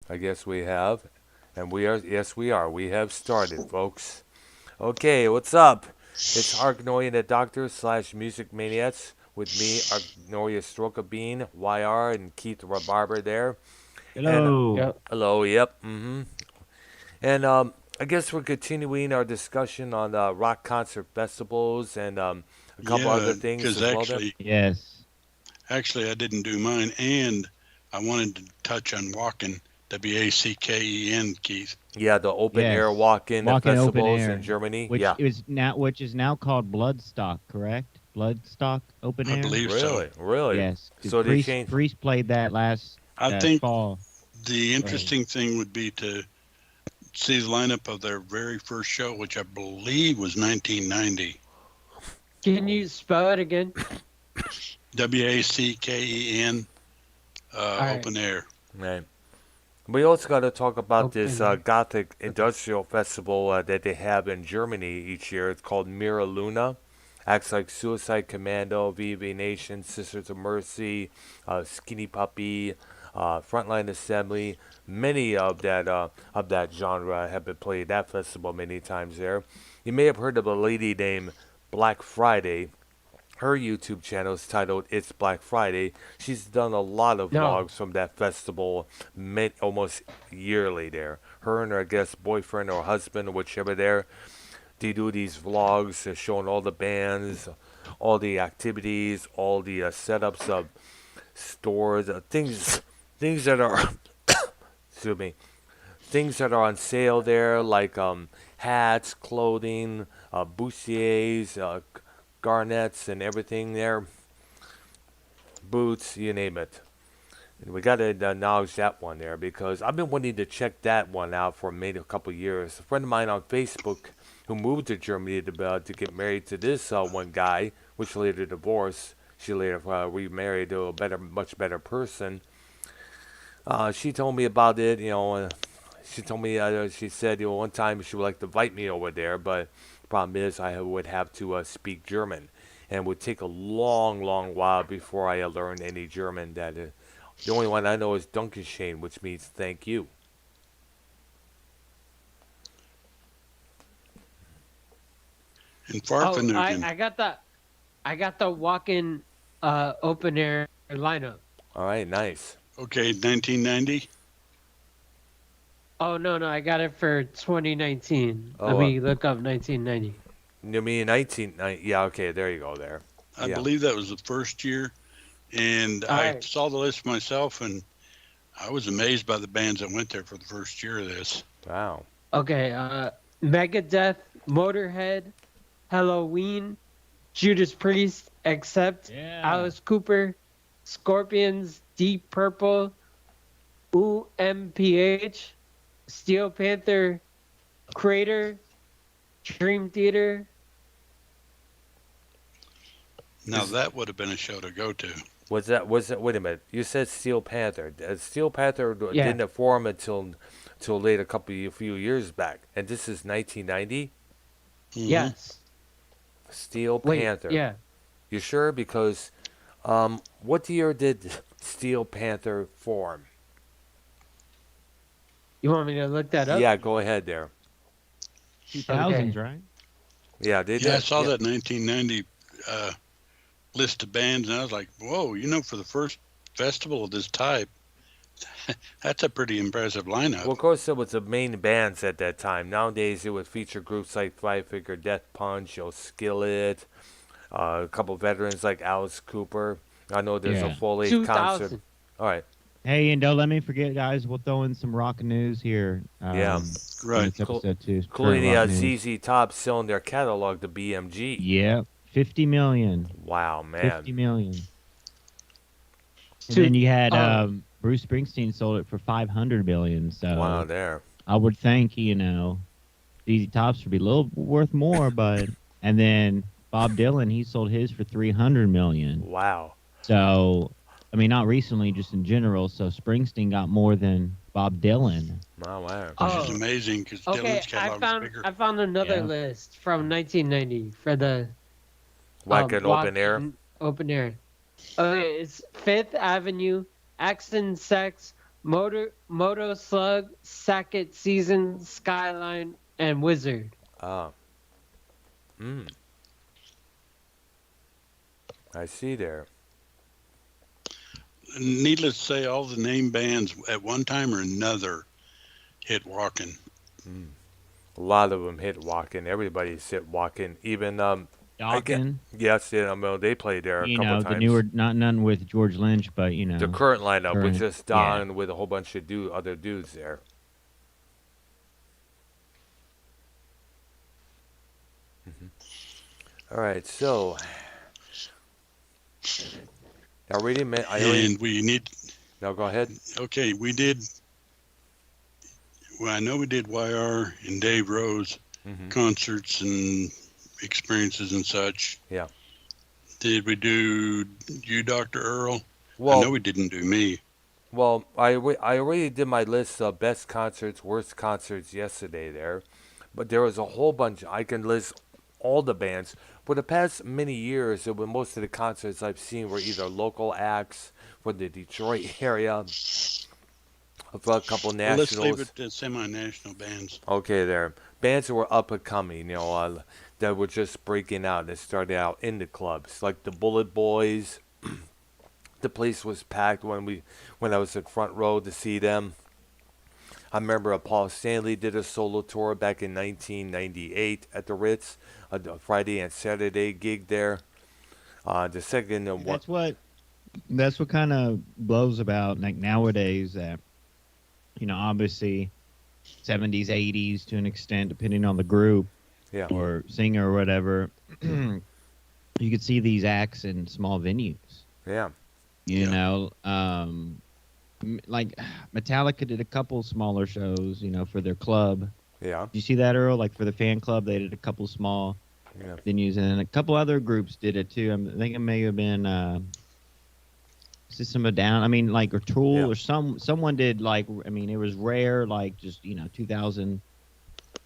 I guess we have. And we are, yes, we are. We have started, folks. Okay, what's up? It's Arknolia the Doctor slash Music Maniacs with me, Arknolia Stroke of Bean, YR, and Keith Barber there. And Hello. Yep. hello, yep, And I guess we're continuing our discussion on rock concert festivals and a couple other Yeah, things because as well there. Yes. actually I didn't do mine, and I wanted to touch on walking, WACKEN, Keith. Yeah, the open air Yes. walk-in Walk-in open festivals air, in Germany. which Yeah, is now called Bloodstock, correct? Bloodstock open I air. believe so. really, really. Yes. 'Cause So they Priest changed. Priest played that last I think fall. the Right. interesting thing would be to see the lineup of their very first show, which I believe was 1990. Can you spell it again? WACKEN, right. open air. Right. We also got to talk about this Open. Gothic Industrial Festival that they have in Germany each year. It's called Mira Luna. Acts like Suicide Commando, VV Nation, Sisters of Mercy, Skinny Puppy, Frontline Assembly. Many of that genre have been played at that festival many times there. You may have heard of a lady named Black Friday. Her YouTube channel is titled It's Black Friday. She's done a lot of No. vlogs from that festival almost yearly there. Her and her, I guess, boyfriend or husband or whichever there, they do these vlogs showing all the bands, all the activities, all the setups of stores, things that are, excuse me, things that are on sale there, like hats, clothing, bustiers, garnets, and everything there, boots, you name it. And we got to acknowledge that one there because I've been wanting to check that one out for maybe a couple of years. A friend of mine on Facebook who moved to Germany to get married to this one guy, which later divorced. She later remarried to a much better person. She told me about it, she told me, she said, one time she would like to invite me over there, but the problem is I would have to speak German. And it would take a long, long while before I learned any German. The only one I know is Dankeschön, which means thank you. In Oh, Farfanugan. I got the walk-in open air lineup. All right, nice. Okay, 1990. Oh no, I got it for 2019. Oh, Let me look up 1990. You mean 1990? Yeah, okay, there you go there. I Yeah. believe that was the first year, and I Alright. saw the list myself, and I was amazed by the bands that went there for the first year of this. Wow. Okay, Megadeth, Motorhead, Halloween, Judas Priest, Accept, Yeah. Alice Cooper, Scorpions, Deep Purple, UMPH, Steel Panther, Crater, Dream Theater. Now that would have been a show to go to. Was that wait a minute. You said Steel Panther. Steel Panther Yeah. didn't form until late a few years back. And this is 1990? Mhm. Yes. Steel Wait. Panther. Yeah. You sure? Because what year did Steel Panther form? You want me to look that up? Yeah, go ahead there. 2000s, right? Yeah, did Yeah, I that? saw Yeah. that 1990 list of bands, and I was like, whoa, for the first festival of this type, that's a pretty impressive lineup. Well, of course, it was the main bands at that time. Nowadays, it would feature groups like Five Finger Death Punch, Skillet, a couple veterans like Alice Cooper. I know there's a Yeah. full-age concert. 2000. All right. Hey, and don't let me forget, guys. We'll throw in some rock news here. Yeah. Right. It's episode 2. Including current rock news. ZZ Top selling their catalog to BMG. Yep. 50 million. Wow, man. 50 million. And Two- then you had um, Bruce Springsteen sold it for 500 million. So Wow, there. I would think, ZZ Tops would be a little worth more, but and then Bob Dylan, he sold his for 300 million. Wow. So, I mean, not recently, just in general. So Springsteen got more than Bob Dylan. Wow, wow. Which Oh. is amazing because Okay, Dylan's catalog was bigger. I found another Yeah. list from 1990 for the Like an open air. Open air. Okay, it's Fifth Avenue, Axon Sex, Moto Slug, Sackett Season, Skyline, and Wizard. Ah. I see there. Needless to say, all the name bands at one time or another hit walking. A lot of them hit walking. Everybody's hit walking. Even I get Dawkins, yes, yeah, I mean, they played there a couple the times. newer, not none with George Lynch, but The current lineup was current, just yeah. Don with a whole bunch of other dudes there. All right, so I already met. And we need, No, go ahead. okay, we did, well, I know we did YR and Dave Rose concerts and experiences and such. Yeah. Did we do you, Dr. Earl? Well, I know we didn't do me. Well, I already did my list of best concerts, worst concerts yesterday there, but there was a whole bunch. I can list all the bands. For the past many years, most of the concerts I've seen were either local acts from the Detroit area, for a couple Well, let's leave nationals. it to semi-national bands. Okay, there. Bands that were up and coming, that were just breaking out, that started out in the clubs, like the Bullet Boys. The place was packed when I was in front row to see them. I remember Paul Stanley did a solo tour back in 1998 at the Ritz, a Friday and Saturday gig there. The second one, That's what kind of blows about like nowadays that obviously 70s, 80s to an extent, depending on the group yeah, or singer or whatever. You could see these acts in small venues. yeah, Like Metallica did a couple smaller shows, for their club. yeah, Did you see that, Earl? Like for the fan club, they did a couple small yeah, venues, and then a couple other groups did it too. I think it may have been System of a Down. I mean, like or Tool Yeah. or someone did like. I mean, it was rare, like just 2,000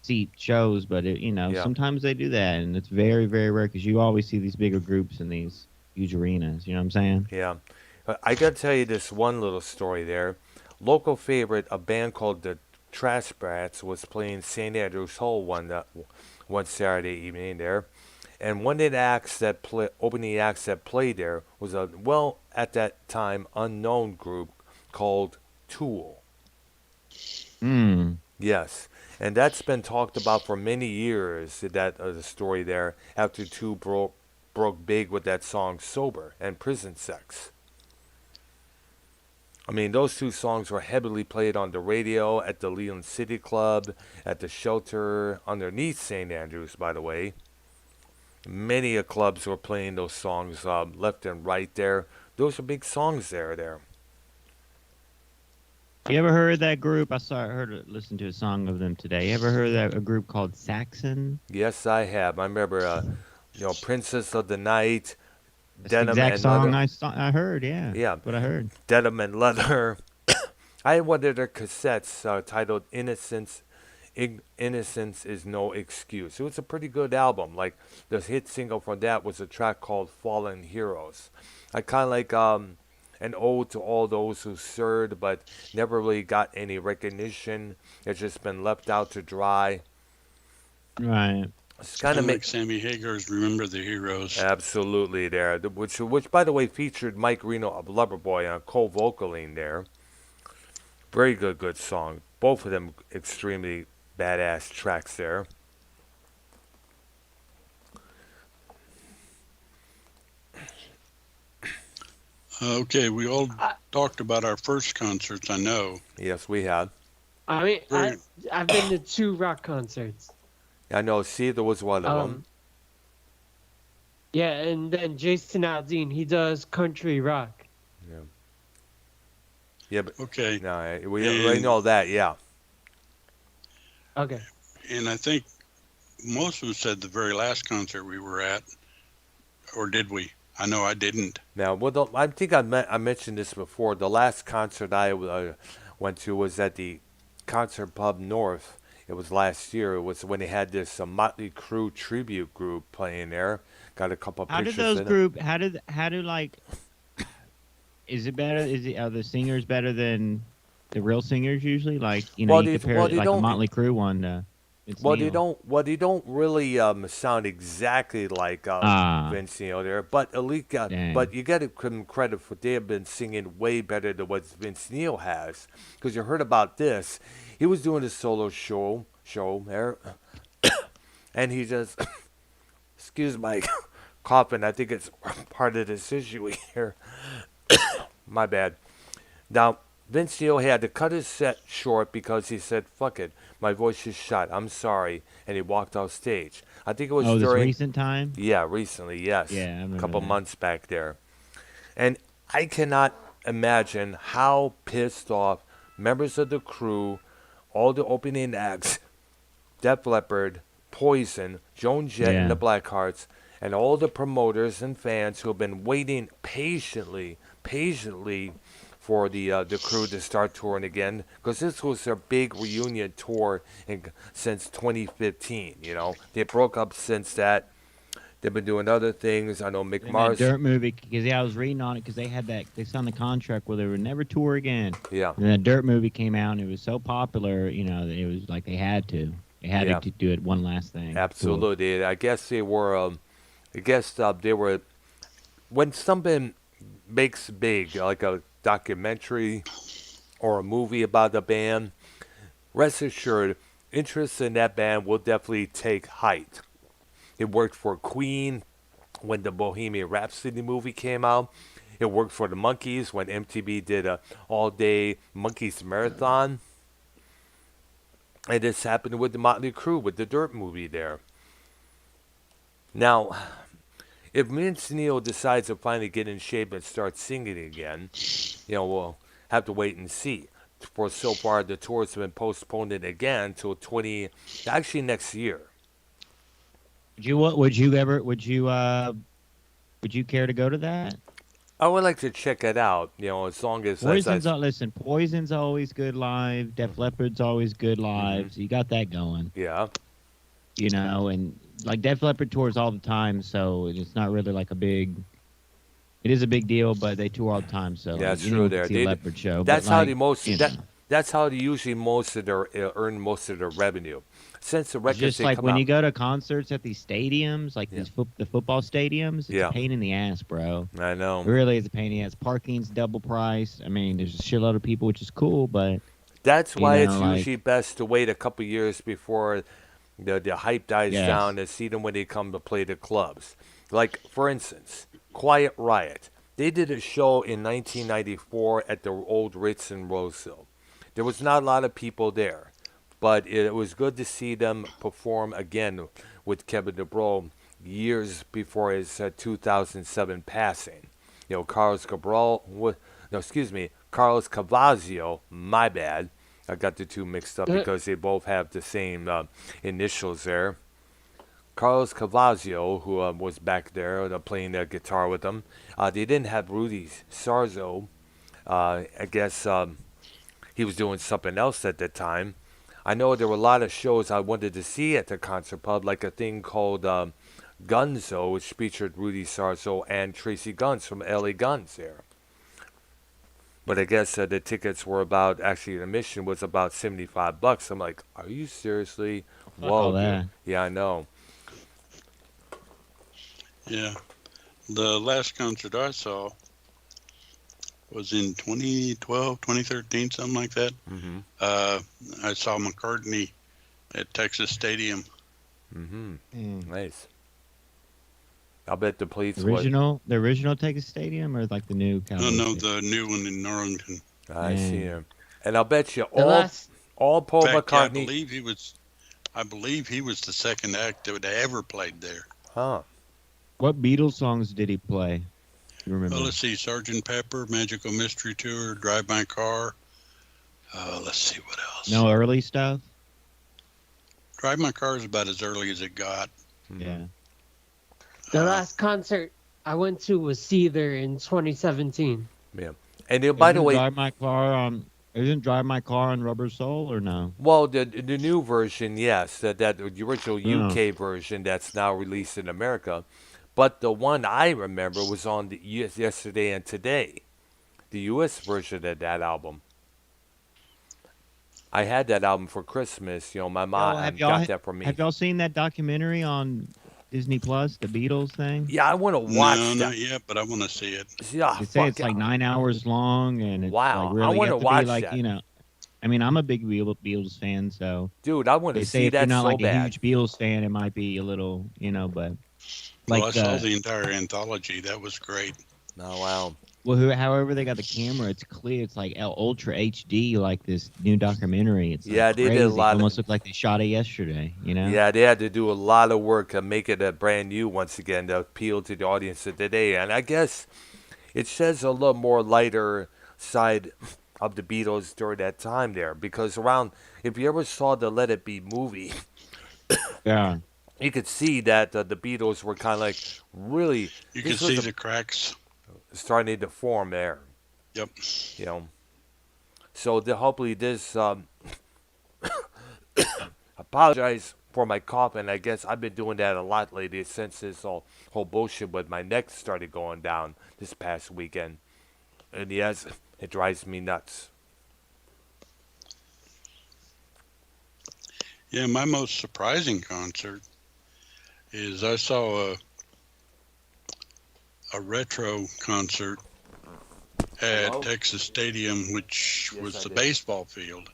seat shows, but Yeah. sometimes they do that, and it's very very rare because you always see these bigger groups in these huge arenas. You know what I'm saying? yeah. I gotta tell you this one little story there. Local favorite, a band called the Trash Brats, was playing St. Andrews Hall one Saturday evening there, and one of the opening acts that played there was a at that time unknown group called Tool. Hmm. Yes, and that's been talked about for many years. That the story there after Tool broke big with that song "Sober" and "Prison Sex." I mean, those two songs were heavily played on the radio at the Leland City Club, at the Shelter underneath St. Andrews, by the way. Many clubs were playing those songs left and right there. Those are big songs there. You ever heard that group? Listened to a song of them today. You ever heard a group called Saxon? Yes, I have. I remember, Princess of the Night, That's the Denim exact and song Leather. I heard. Yeah, Yeah, that's what I heard. Denim and Leather. I had one of their cassettes titled Innocence is No Excuse. It was a pretty good album. Like the hit single from that was a track called Fallen Heroes. I kind of like an ode to all those who served but never really got any recognition. It's just been left out to dry. Right. It's Kind kind of of like Sammy Hagar's "Remember the Heroes." absolutely there. Which by the way featured Mike Reno of Loverboy on co-vocaling there. Very good song. Both of them extremely badass tracks there. Okay, we all talked about our first concerts, I know. Yes, we have. I mean, Very- I've been to 2 rock concerts. I know. Cedar was one of them. Yeah, and then Jason Aldean, he does country rock. Yeah, but Okay, no, we already know that. Yeah, Okay. and I think most of us said the very last concert we were at, or did we? I know I didn't. now I think I mentioned this before. The last concert I went to was at the Concert Pub North. It was last year. It was when they had this Motley Crue tribute group playing there. Got a couple How did pictures those in it. group? How do like? Is it better? Are the singers better than the real singers usually. Like Well, you they compare well it they like a don't Motley Crue one to Vince well they Neil. don't well they don't really sound exactly like Ah, Vince Neil there, but at least dang. but you got to give them credit for they have been singing way better than what Vince Neil has. Because you heard about this, he was doing a solo show there, and he just excuse my coughing. I think it's part of this issue here. My bad. Now, Vince Neil had to cut his set short because he said, fuck it, my voice is shot, I'm sorry, and he walked off stage. I think it was Oh, this during, recent time? yeah, recently, yes, Yeah, I a remember couple that. months back there. And I cannot imagine how pissed off members of the crew, all the opening acts, Def Leppard, Poison, Joan Jett, and Yeah. the Blackhearts, and all the promoters and fans who have been waiting patiently for the crew to start touring again, because this was their big reunion tour since 2015. You know, they broke up since that. They've been doing other things. I know Mick In that Mars. Dirt movie, because I was reading on it because they signed the contract where they would never tour again. Yeah, And that Dirt movie came out and it was so popular, that it was like they had to. They had yeah, to do it one last thing. Tour. absolutely. I guess they were. I guess they were when something makes big, like a documentary or a movie about a band, rest assured, interest in that band will definitely take height. It worked for Queen when the Bohemian Rhapsody movie came out. It worked for the Monkees when MTV did a all-day Monkees marathon. And this happened with the Motley Crue with the Dirt movie there. Now, if Vince Neil decides to finally get in shape and start singing again, we'll have to wait and see. For so far, the tours have been postponed again till actually next year. Would you care to go to that? I would like to check it out, as long as Poison's always good live. Def Leppard's always good live. So you got that going. yeah, And like Def Leppard tours all the time, so it's not really like it is a big deal, but they tour all the time, so yeah, that's anyone true. can There, see a Leopard show. that's but how like, they most you that know, that's how they usually earn most of their revenue. Since the it's records just they like come when out, you go to concerts at these stadiums, like Yeah. the football stadiums, it's Yeah. a pain in the ass, bro. I It know. really is a pain in the ass. Parking's double price. I mean, there's a shitload of people, which is cool, but That's why it's like, usually best to wait a couple years before the hype dies yes, down and see them when they come to play the clubs. Like, for instance, Quiet Riot. They did a show in 1994 at the old Ritz in Roseville. There was not a lot of people there, but it was good to see them perform again with Kevin DeBro years before his 2007 passing. Carlos Cabral, no, excuse me, Carlos Cavazio, my bad. I got the two mixed up because they both have the same initials there. Carlos Cavazio, who was back there playing the guitar with them. They didn't have Rudy Sarzo. I guess he was doing something else at the time. I know there were a lot of shows I wanted to see at the concert pub, like a thing called Gunzo, which featured Rudy Sarzo and Tracy Guns from LA Guns there. But I guess the tickets were actually the admission was about $75. I'm like, are you seriously? fuck all Whoa, dude. that. Yeah, I know. Yeah. The last concert I saw was in 2012, 2013, something like that. Mm-hmm. I saw McCartney at Texas Stadium. Mm-hmm. Mm. Nice. I'll bet the police The original Texas Stadium or like the new No, Cowboys? the new one in Arlington. I see Mm. him. And I'll bet you The last all Paul In fact, yeah, McCartney. I believe he was the second act that ever played there. Huh. What Beatles songs did he play? You remember? Well, let's see, Sgt. Pepper, Magical Mystery Tour, Drive My Car. Let's see what else. No early stuff. Drive My Car is about as early as it got. Mhm. Yeah. the last concert I went to was Seether in 2017. Yeah. And by the way, Isn't Drive My Car on Rubber Soul or no? well, the new version, yes, the original Yeah. UK version that's now released in America, but the one I remember was on the Yesterday and Today, the US version of that album. I had that album for Christmas. You know, my Yo, mom got that for me. have y'all seen that documentary on Disney Plus, the Beatles thing? Yeah, I want to No, watch that. not yet, but I want to see it. Yeah, They say fuck it's like yeah. 9 hours long, and it's like Wow, I really you want to have to be watch like that, I mean, I'm a big Beatles fan, so dude. I want to they say see if you're that not so like a bad. huge Beatles fan, it might be a little, but Well, like I saw the entire anthology. That was great. Oh wow. however they got the camera, it's clear. It's like ultra HD, like this new documentary. It's like Yeah, they did a crazy. It lot of. almost looked like they shot it yesterday. Yeah, they had to do a lot of work to make it a brand new once again to appeal to the audience of today. And I guess it says a little more lighter side of the Beatles during that time there, because around if you ever saw the Let It Be movie, Yeah. you could see that the Beatles were kind of like really You can this was see the cracks. starting to form there, Yep. you know. So hopefully this apologize for my cough, and I guess I've been doing that a lot lately since this whole bullshit with my neck started going down this past weekend. And yes, it drives me nuts. Yeah, my most surprising concert is I saw a retro concert at Hello? Texas Stadium, which Yes, was I the did. baseball field.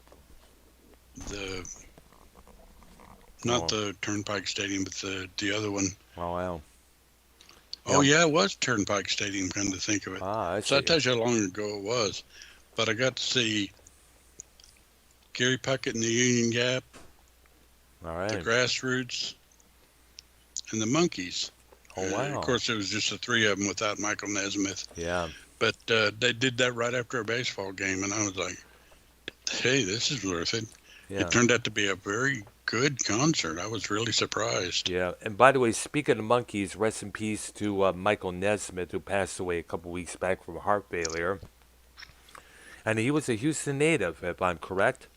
Not Oh. the Turnpike Stadium, but the other one. Oh wow. Oh Yeah. yeah, it was Turnpike Stadium. Come to think of it, Ah, I so that see. tells you how long ago it was. But I got to see Gary Puckett and the Union Gap, All the right. Grassroots, and the Monkees. Oh wow. Of course, it was just the three of them without Michael Nesmith. Yeah. But they did that right after a baseball game, and I was like, "Hey, this is worth it." Yeah. It turned out to be a very good concert. I was really surprised. Yeah. And by the way, speaking of monkeys, rest in peace to Michael Nesmith, who passed away a couple weeks back from heart failure. And he was a Houston native, if I'm correct.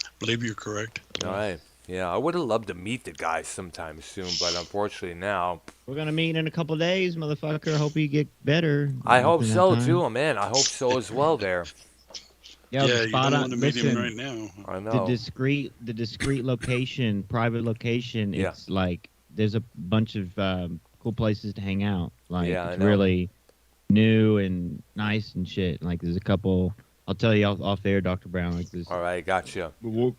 I believe you're correct. All right. Yeah, I would have loved to meet the guy sometime soon, but unfortunately now, We're gonna meet in a couple days, motherfucker. Hope you get better. I hope within that so time. too, man. I hope so as well. There, Yo, Yeah, the you spot don't on. want to meet him Listen, right now. I the know. discreet location, private location. Yeah. It's like there's a bunch of cool places to hang out. Like Yeah, I it's know. really new and nice and shit. Like there's a couple. I'll tell you off air, Dr. Brown. Like this. All right, gotcha. We'll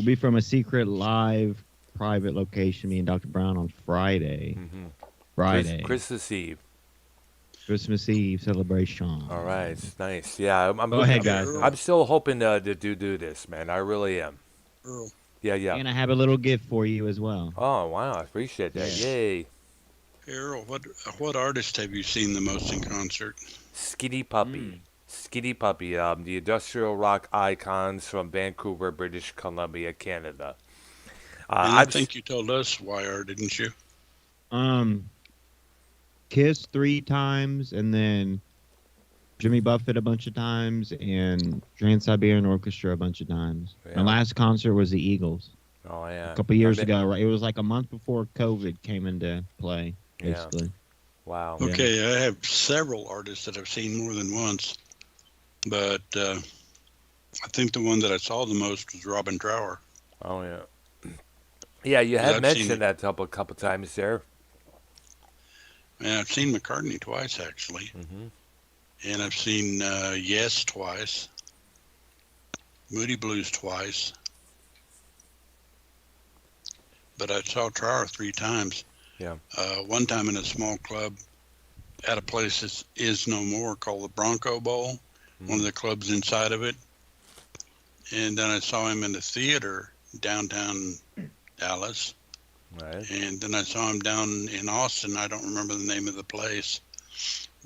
be from a secret live private location. Me and Dr. Brown on Friday. Mm-hmm. Friday. Christmas Eve. Christmas Eve celebration. All right, it's nice. Yeah, I'm Go ahead, guys. I'm still hoping to do this, man. I really am. Earl, Yeah, yeah. And I have a little gift for you as well. Oh wow, I appreciate that. Yeah. Yay. Earl, what artist have you seen the most in concert? Skinny Puppy. Skinny Puppy, the industrial rock icons from Vancouver, British Columbia, Canada. And I I've think you told us YR, didn't you? Kiss 3 times, and then Jimmy Buffett a bunch of times, and Trans-Siberian Orchestra a bunch of times. Yeah. My last concert was the Eagles oh yeah. a couple years I bet- ago. Right, it was like a month before COVID came into play. Yeah. Basically, Wow. Yeah. Okay, I have several artists that I've seen more than once, but I think the one that I saw the most was Robin Trower. Oh yeah. Yeah, you have I've seen mentioned it. that a couple times there. And I've seen McCartney twice, actually. Hmm. And I've seen Yes twice, Moody Blues twice. But I saw Trower 3 times. Yeah. One time in a small club at a place that is no more called the Bronco Bowl, one of the clubs inside of it. And then I saw him in the theater downtown Dallas. Right. And then I saw him down in Austin. I don't remember the name of the place,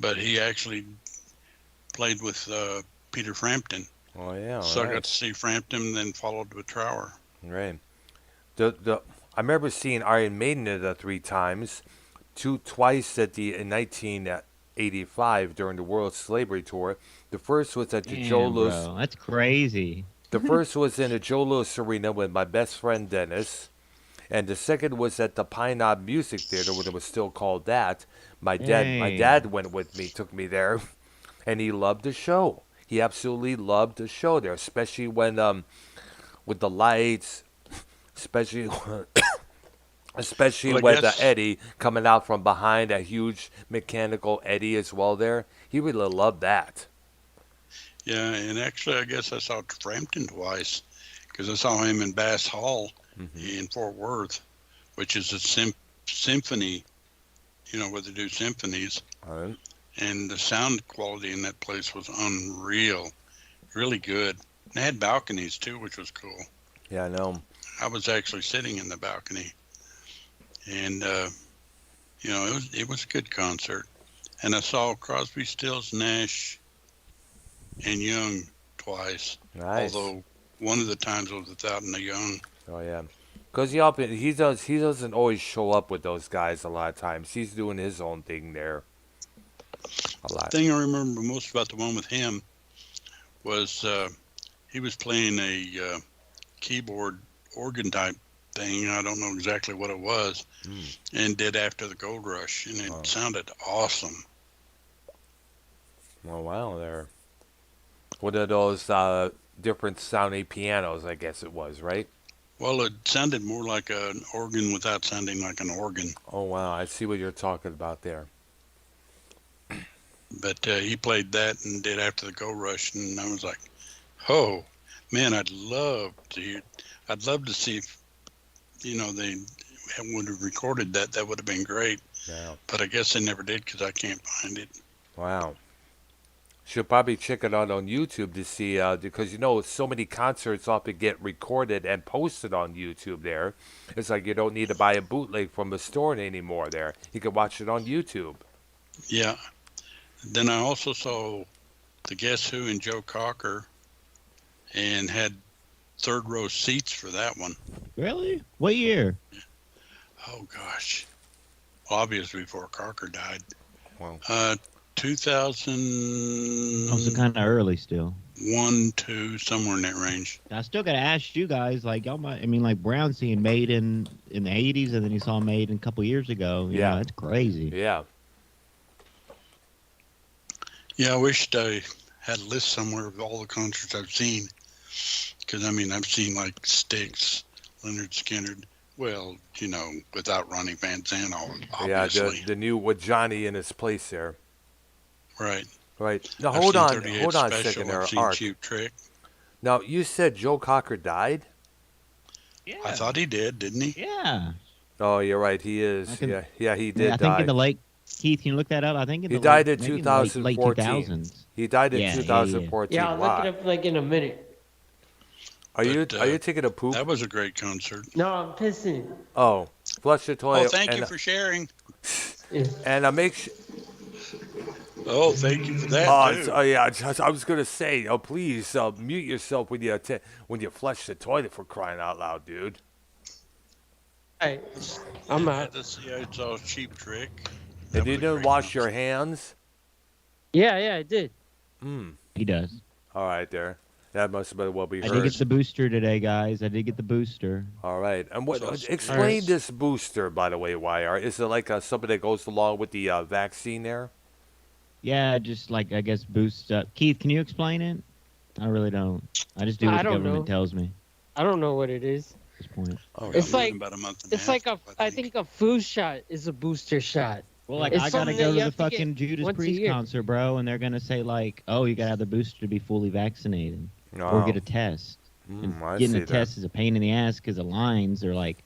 but he actually played with Peter Frampton. Oh yeah. So I right. got to see Frampton, then followed with Trower. Right. I remember seeing Iron Maiden 3 times, twice in 1985 during the World Slavery Tour. The first was at the Joe Damn, Louis. bro, that's crazy. The first was in the Joe Louis Arena with my best friend Dennis, and the second was at the Pine Knob Music Theater when it was still called that. My Dang. dad went with me, took me there, and he loved the show. He absolutely loved the show there, especially when with the lights, especially especially Well, I with guess- Eddie coming out from behind, a huge mechanical Eddie as well there. He really loved that. Yeah, and actually, I guess I saw Frampton twice because I saw him in Bass Hall in Fort Worth, which is a symphony, where they do symphonies. All right. And the sound quality in that place was unreal, really good. They had balconies too, which was cool. Yeah, I know. I was actually sitting in the balcony, and it was a good concert. And I saw Crosby, Stills, Nash, and Young twice. Nice. Although one of the times was without the Young. Oh yeah, because he doesn't always show up with those guys a lot of times. He's doing his own thing there. A lot. The thing I remember most about the one with him was he was playing a keyboard organ type thing. I don't know exactly what it was, and did After the Gold Rush, and it sounded awesome. Oh wow, there. What are those different sounding pianos? I guess it was, right? Well, it sounded more like an organ without sounding like an organ. Oh wow, I see what you're talking about there. But he played that and did After the Gold Rush, and I was like, "Oh, man, I'd love to see if, they would have recorded that. That would have been great." Yeah. But I guess they never did because I can't find it. Wow. Should probably check it out on YouTube to see, because so many concerts often get recorded and posted on YouTube there. It's like you don't need to buy a bootleg from a store anymore there. You can watch it on YouTube. Yeah. Then I also saw the Guess Who and Joe Cocker, and had third row seats for that one. Really? What year? Oh gosh, obviously before Cocker died. Wow. 2001, Oh, so kind of early still. 2, somewhere in that range. I still gotta ask you guys, like y'all might. I mean, like Brown seeing Maiden in the '80s, and then he saw Maiden a couple years ago. Yeah. That's crazy. Yeah. Yeah, I wished I had a list somewhere of all the concerts I've seen. Because, I've seen like Styx, Leonard Skinner. Well, without Ronnie Van Zant, obviously. Yeah, the new with Johnny in his place there. Right. Right. Now I've hold seen on 38 a Special, second there, I've seen Art. Cheap Trick. Now you said Joe Cocker died? Yeah. I thought he did, didn't he? Yeah. Oh, you're right. He is. I can- Yeah, he did I think die. in the late. Keith, can you look that up? I think in He the died late, in maybe in the late 2014. 2000s. He died in Yeah, yeah, yeah. 2014. Yeah, I'll Wow. look it up like in a minute. Are you But, are you taking a poop? That was a great concert. No, I'm pissing. Oh, flush the toilet. Oh, thank and, you for sharing. Yeah. And make sure. Oh, thank you for that, too. Yeah. I was gonna say, please mute yourself when you flush the toilet, for crying out loud, dude. Hey, I'm out. Let's see, I saw Cheap Trick. That And you was a didn't great wash your concert. hands. Yeah, I did. He does. All right, there. That must have been well be I did heard. get the booster today, guys. I did get the booster. All right. And what? So- Explain Alright. this booster, by the way, YR. Is it like something that goes along with the vaccine there? Yeah, just like I guess boost up. Keith, can you explain it? I really don't. I just do what I the don't government know. tells me I don't know what it is. at this point. Oh, It's Yeah, like- about a month and It's a like half, I think a flu shot is a booster shot. Well, like It's I gotta something go that to you the have to get fucking Judas once a Priest year. concert, bro, and they're gonna say like, "Oh, you gotta have the booster to be fully vaccinated, No. or get a test." I Getting see a that. test is a pain in the ass because the lines are like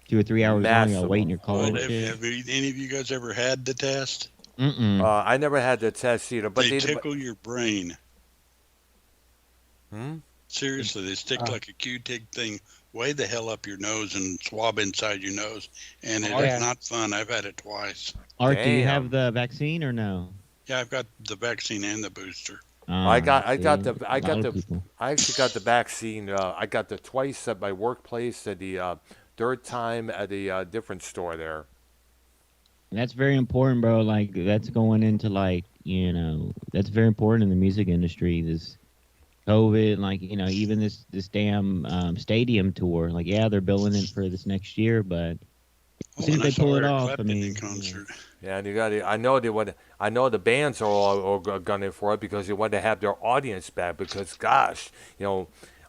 2 or 3 hours long. You gotta wait in your car Well, and have, shit. have any of you guys ever had the test? Mm-mm. I never had the test either, but They tickle your brain. Hmm? Seriously, they stick like a Q-tip thing way the hell up your nose and swab inside your nose, and it is Yeah. not fun. I've had it twice. Art, do you Damn. have the vaccine or no? Yeah, I've got the vaccine and the booster. I got see, the a lot of people. I actually got the vaccine. I got the twice at my workplace, and the third time at a different store there. That's very important, bro. Like that's going into like that's very important in the music industry. This COVID, like even this damn stadium tour. Like yeah, they're billing it for this next year, but as soon as and I they saw pull it Eric off, Clapton I in mean, concert. Yeah, and you got to. I know they want. I know the bands are all gunning for it because they want to have their audience back. Because gosh,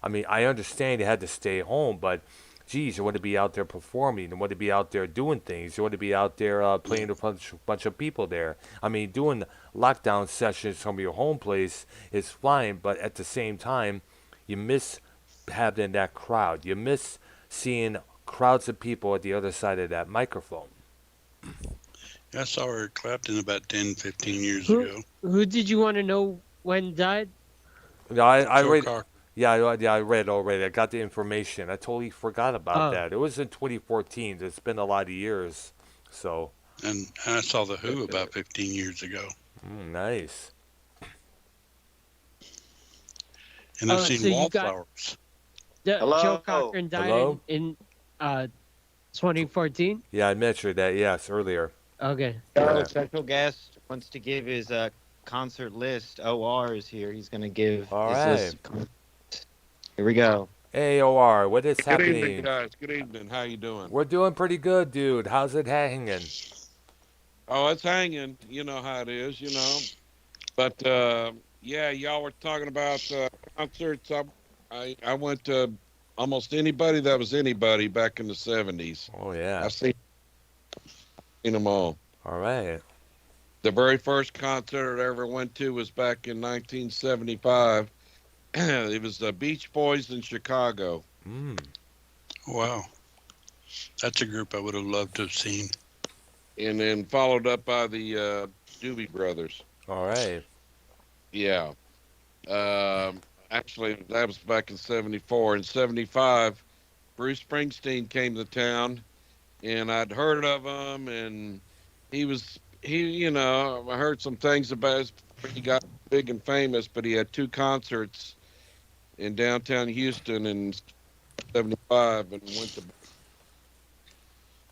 I mean, I understand you had to stay home, but geez, you want to be out there performing, you want to be out there doing things, you want to be out there playing a bunch of people there. I mean, doing lockdown sessions from your home place is fine, but at the same time, you miss having that crowd. You miss seeing crowds of people at the other side of that microphone. I saw Eric Clapton about 10, 15 years Who ago. who did you want to know when died? Yeah, I Joe read. Cocker. Yeah, I read already. I got the information. I totally forgot about Oh, that. It was in 2014. It's been a lot of years. So, And I saw The Who about 15 years ago. nice. And I've oh, seen so you got Wallflowers. Joe Hello. Cochran died Hello? in 2014. Yeah, I mentioned that. Yes, earlier. Okay. Yeah. Special guest wants to give his concert list. OR is here. He's going to give All his right. list. Here we go. Hey, OR, what is Good evening, happening? guys. Good evening. How you doing? We're doing pretty good, dude. How's it hanging? Oh, it's hanging. You know how it is, you know. But yeah, y'all were talking about concerts. I went to almost anybody that was anybody back in the 70s. Oh, yeah. I've seen them all. All right. The very first concert I ever went to was back in 1975. It was the Beach Boys in Chicago. Mm. Wow. That's a group I would have loved to have seen. And then followed up by the Doobie Brothers. All right. Yeah. Actually, that was back in 74. In 75, Bruce Springsteen came to town, and I'd heard of him, and you know, I heard some things about his, he got big and famous, but he had 2 concerts in downtown Houston in 75 and went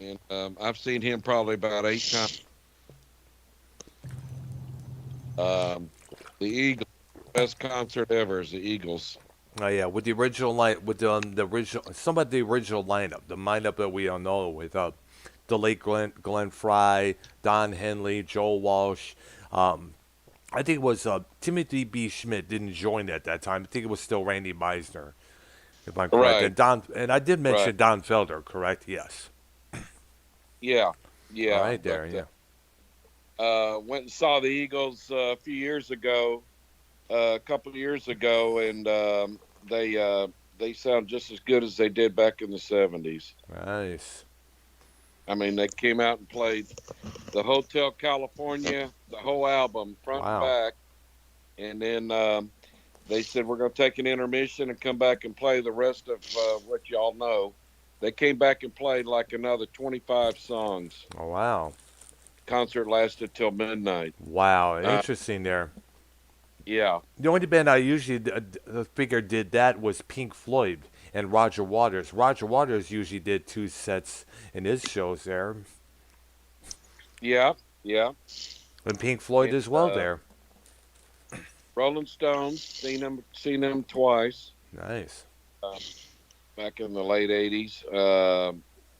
to, and I've seen him probably about 8 times. The Eagles, best concert ever is the Eagles. Oh, yeah, with the original line, with the original, some of the original lineup, the lineup that we all know with the late Glenn Fry, Don Henley, Joel Walsh. I think it was Timothy B. Schmidt didn't join at that time. I think it was still Randy Meisner, if I'm correct. Right. And I did mention Right. Don Felder, correct? Yes. Yeah. All right, there, but, yeah. Went and saw the Eagles a few years ago, a couple of years ago, and they sound just as good as they did back in the 70s. Nice. I mean, they came out and played the Hotel California, the whole album, front Wow. and back, and then they said, we're going to take an intermission and come back and play the rest of what y'all know. They came back and played like another 25 songs. Oh, wow. Concert lasted till midnight. Wow. Interesting there. Yeah. The only band I usually figured did that was Pink Floyd and Roger Waters. Roger Waters usually did 2 sets in his shows there. Yeah. And Pink Floyd And, as well there. Rolling Stones, seen them twice Nice. back in the late 80s.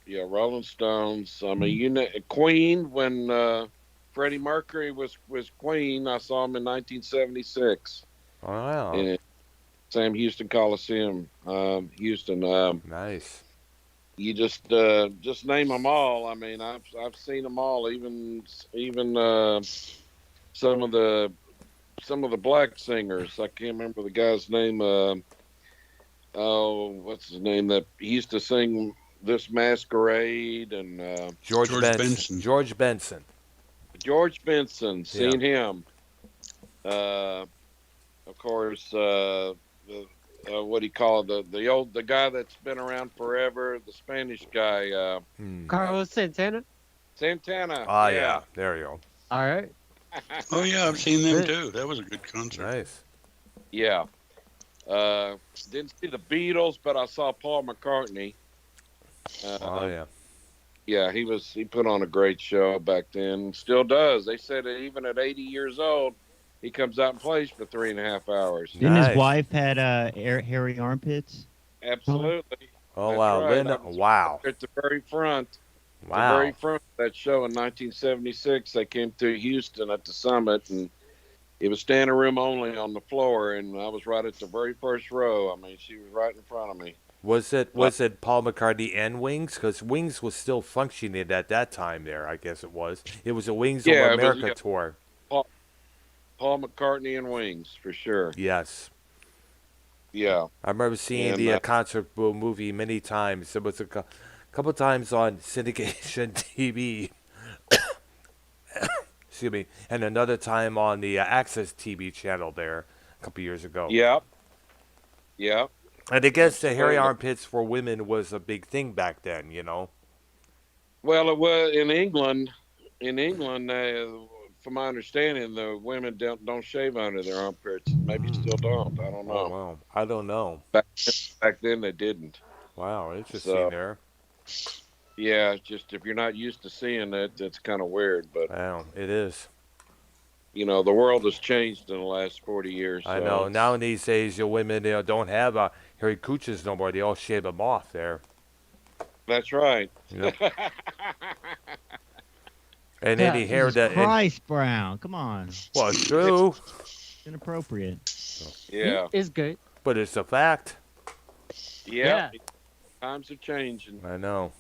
Yeah, Rolling Stones. I mean, you know, Queen, when Freddie Mercury was Queen, I saw him in 1976 Oh, wow. in Sam Houston Coliseum, Houston. Nice. You just name them all. I mean, I've seen them all. Even some of the black singers. I can't remember the guy's name. What's his name? That he used to sing This Masquerade and George George Benson. Benson. George Benson. George Benson. Seen him. Of course, what do you call it? The guy that's been around forever, the Spanish guy, Carlos Santana. Santana. Ah, yeah. There you go. All right. Oh, yeah, I've seen them too. That was a good concert. Nice. Yeah. Didn't see the Beatles, but I saw Paul McCartney. Oh, yeah. Yeah, he put on a great show back then. Still does. They said that even at 80 years old, he comes out and plays for 3.5 hours. Didn't Nice. his wife had hairy armpits? Absolutely. Oh, That's wow. right. Linda. I was Wow. At the very front. The very Wow. front of that show in 1976, they came to Houston at the Summit, and it was standing room only on the floor, and I was right at the very first row. I mean, she was right in front of me. Was it Paul McCartney and Wings? Because Wings was still functioning at that time. There, I guess it was. It was a Wings Over Yeah, it was, America tour. Paul McCartney and Wings for sure. Yes, Yeah, I remember seeing and the concert movie many times. It was couple times on syndication TV. Excuse me, and another time on the Access TV channel there a couple years ago. yep, yep. And I guess the hairy Absolutely. armpits for women was a big thing back then, you know. Well, it was in England. In England, from my understanding, the women don't shave under their armpits. Maybe still don't. I don't know. Oh, wow. I don't know. Back then they didn't. Wow, interesting So, there. yeah, it's just if you're not used to seeing it, that's kind of weird. But Wow, it is. you know, the world has changed in the last 40 years. I so know. it's- Now these days, your women don't have hairy cooches no more. They all shave them off there. That's right. Yep. And any hair Jesus that... And, Christ, Brown, come on, well, it's true, inappropriate. Yeah, It's good. but it's a fact. yeah. Times are changing. I know.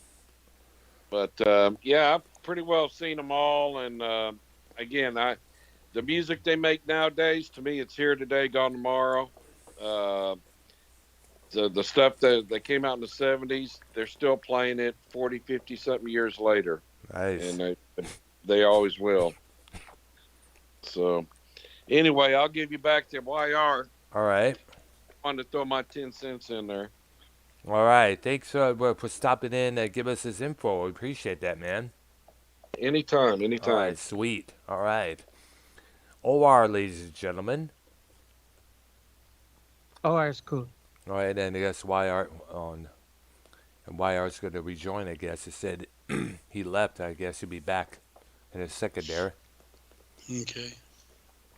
But yeah, I've pretty well seen them all. And again, the music they make nowadays, to me, it's here today, gone tomorrow. The stuff that came out in the 70s, they're still playing it 40, 50 something years later, Nice. and they always will. So anyway, I'll give you back to YR. All right. Wanted to throw my 10 cents in there. All right. Thanks for stopping in and give us this info. We appreciate that, man. Anytime. All right. Sweet. All right. OR, ladies and gentlemen. Oh, it's cool. All right, and I guess YR on, and YR's going to rejoin. I guess it said he left. I guess he'll be back in a second there. Okay.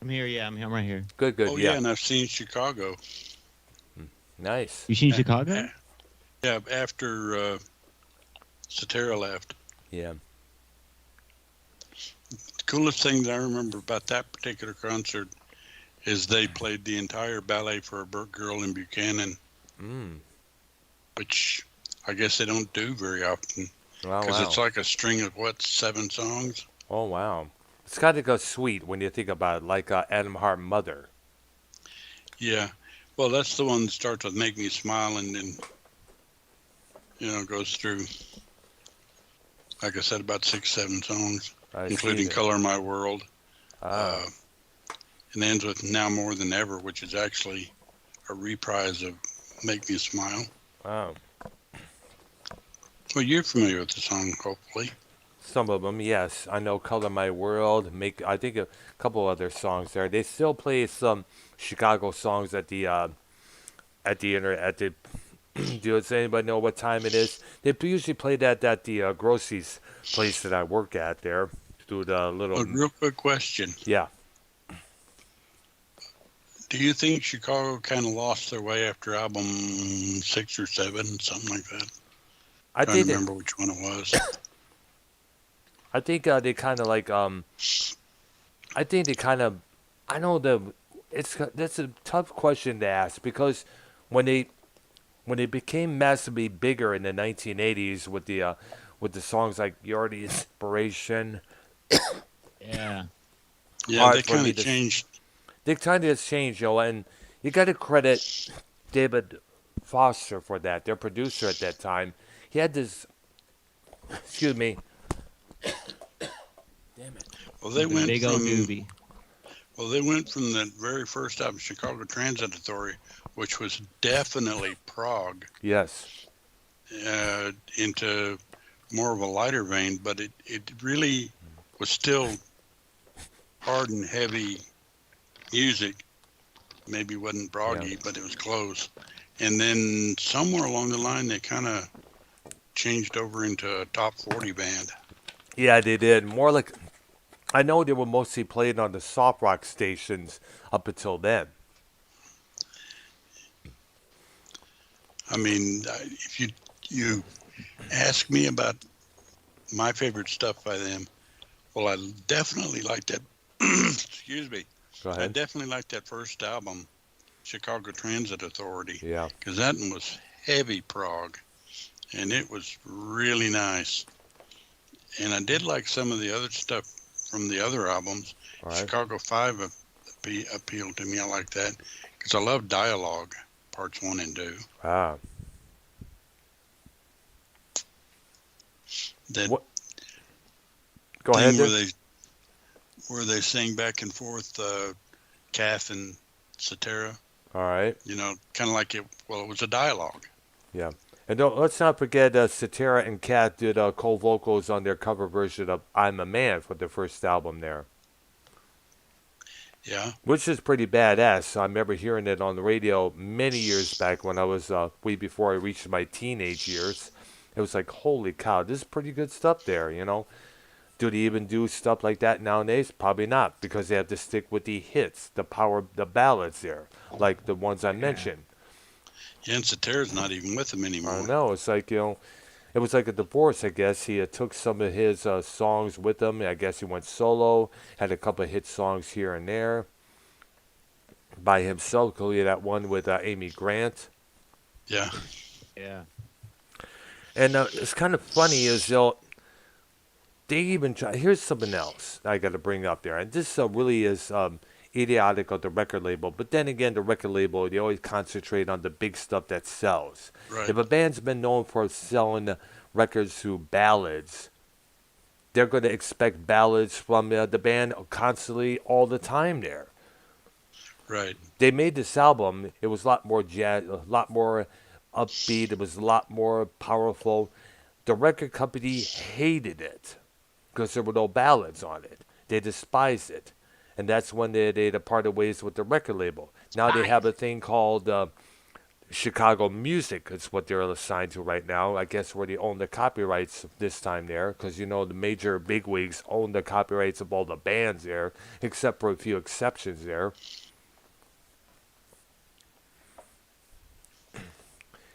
I'm here. Yeah, I'm right here. Good. Oh yeah, and I've seen Chicago. Nice. You seen Chicago? Yeah, after Cetera left. Yeah. The coolest thing that I remember about that particular concert is they played the entire Ballet for a Girl in Buchanan, Mm. which I guess they don't do very often Oh, because wow. it's like a string of 7 songs. Oh, wow. It's kind of go sweet when you think about it, like Adam Hart Mother. Yeah, well, that's the one that starts with "Make Me Smile" and then goes through, like I said, about 6, 7 songs, I including see that. "Color My World." Ah, And ends with "Now More Than Ever," which is actually a reprise of "Make Me Smile." wow. Well, you're familiar with the song, hopefully. Some of them, yes. I know "Color My World." I think a couple other songs there. They still play some Chicago songs at the does anybody know what time it is? They usually play that at the Grossies place that I work at there. Do the little A real quick question. yeah. Do you think Chicago kind of lost their way after album 6 or 7, something like that? I I think don't remember which one it was. I think they kind of like I think they kind of I know that's a tough question to ask because when they became massively bigger in the 1980s with the songs like "You're the Inspiration," Yeah. Yeah, Hard they for me kind of to- changed. they kind of changed, and you got to credit David Foster for that, their producer at that time. He had this, excuse me. Damn it. Well, they went Big old from doobie. the very first album, Chicago Transit Authority, which was definitely prog, Yes. into more of a lighter vein, but it really was still hard and heavy music. Maybe wasn't proggy, Yeah. but it was close. And then somewhere along the line, they kind of changed over into a top 40 band. Yeah, they did. More like, I know they were mostly played on the soft rock stations up until then. I mean, if you ask me about my favorite stuff by them, well, I definitely like that. Excuse me. Go I ahead. definitely liked that first album, Chicago Transit Authority, Yeah. because that one was heavy prog, and it was really nice. And I did like some of the other stuff from the other albums. All right. Chicago 5 appealed to me. I like that because I love dialogue, parts 1 and 2. Ah. That What? Go thing ahead. where There. they sing back and forth, Kath and Cetera. All right. Kind of like it. Well, it was a dialogue. Yeah. And let's not forget Cetera and Cat did co-vocals on their cover version of I'm a Man for the first album there, Yeah, which is pretty badass. I remember hearing it on the radio many years back when I was way before I reached my teenage years. It was like, holy cow, this is pretty good stuff there, Do they even do stuff like that nowadays? Probably not, because they have to stick with the hits, the ballads there, like the ones I mentioned. yeah, and Cetera's not even with them I anymore. don't know. It's like, it was like a divorce, I guess. He took some of his songs with him. I guess he went solo, had a couple of hit songs here and there by himself, including that one with Amy Grant. Yeah, Yeah. And it's kind of funny is, they even try. Here's something else I got to bring up there. And this really is idiotic of the record label. But then again, the record label, they always concentrate on the big stuff that sells. right. If a band's been known for selling records through ballads, they're going to expect ballads from the band constantly all the time there. Right. They made this album. It was a lot more jazz, a lot more upbeat. It was a lot more powerful. The record company hated it because there were no ballads on it. They despised it. And that's when they parted ways with the record label. Now they have a thing called Chicago Music. It's what they're assigned to right now. I guess where they own the copyrights this time there, because the major bigwigs own the copyrights of all the bands there, except for a few exceptions there.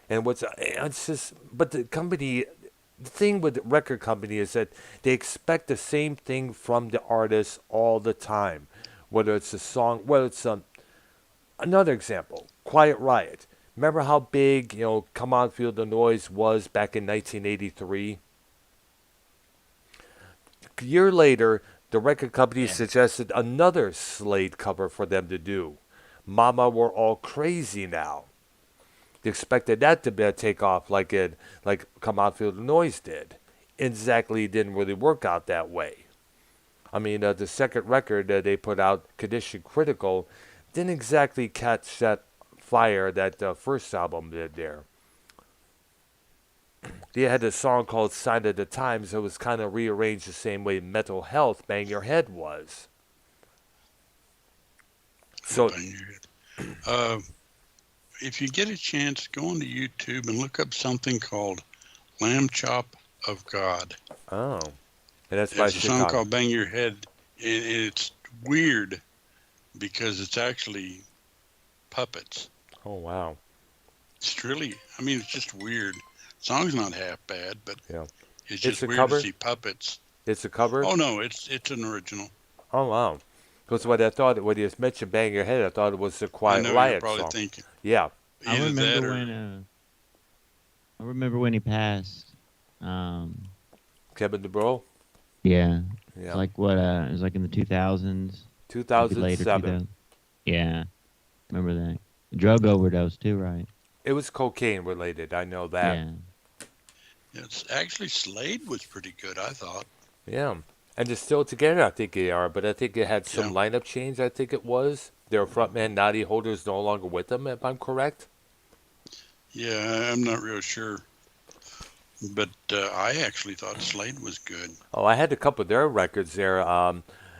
And it's just, but the thing with the record company is that they expect the same thing from the artist all the time. Whether it's a song, another example, Quiet Riot. Remember how big, Come On Feel the Noise was back in 1983? A year later, the record company suggested another Slade cover for them to do. Mama, We're All Crazy Now. They expected that to take off like Come On Feel the Noise did. Exactly didn't really work out that way. I mean, the second record that they put out, Condition Critical, didn't exactly catch that fire that first album did there. They had a song called Sign of the Times that was kind of rearranged the same way Mental Health, Bang Your Head was. So, Bang your head. If you get a chance, go onto YouTube and look up something called Lamb Chop of God. oh. And that's by It's a song Chicago. called Bang Your Head. It's weird because it's actually puppets. Oh, wow. It's really, it's just weird. Song's not half bad, but Yeah. it's just a weird cover? to see puppets. It's a cover? Oh, no, it's an original. Oh, wow. Because what I thought, when you mentioned Bang Your Head, I thought it was the I Quiet know you're Riot probably song. thinking Yeah. I either that remember or... I remember when he passed. Kevin DeBro? Yeah. Yeah. It's like what? It was like in the 2000s. maybe later 2007. 2000. Yeah. Remember that? Drug overdose too, right? It was cocaine related. I know that. Yeah. It's actually Slade was pretty good, I thought. Yeah. And they're still together, I think they are. But I think it had some lineup change, I think it was. Their frontman, Naughty Holder's no longer with them, if I'm correct. Yeah, I'm not real sure. But I actually thought Slade was good. Oh, I had a couple of their records there.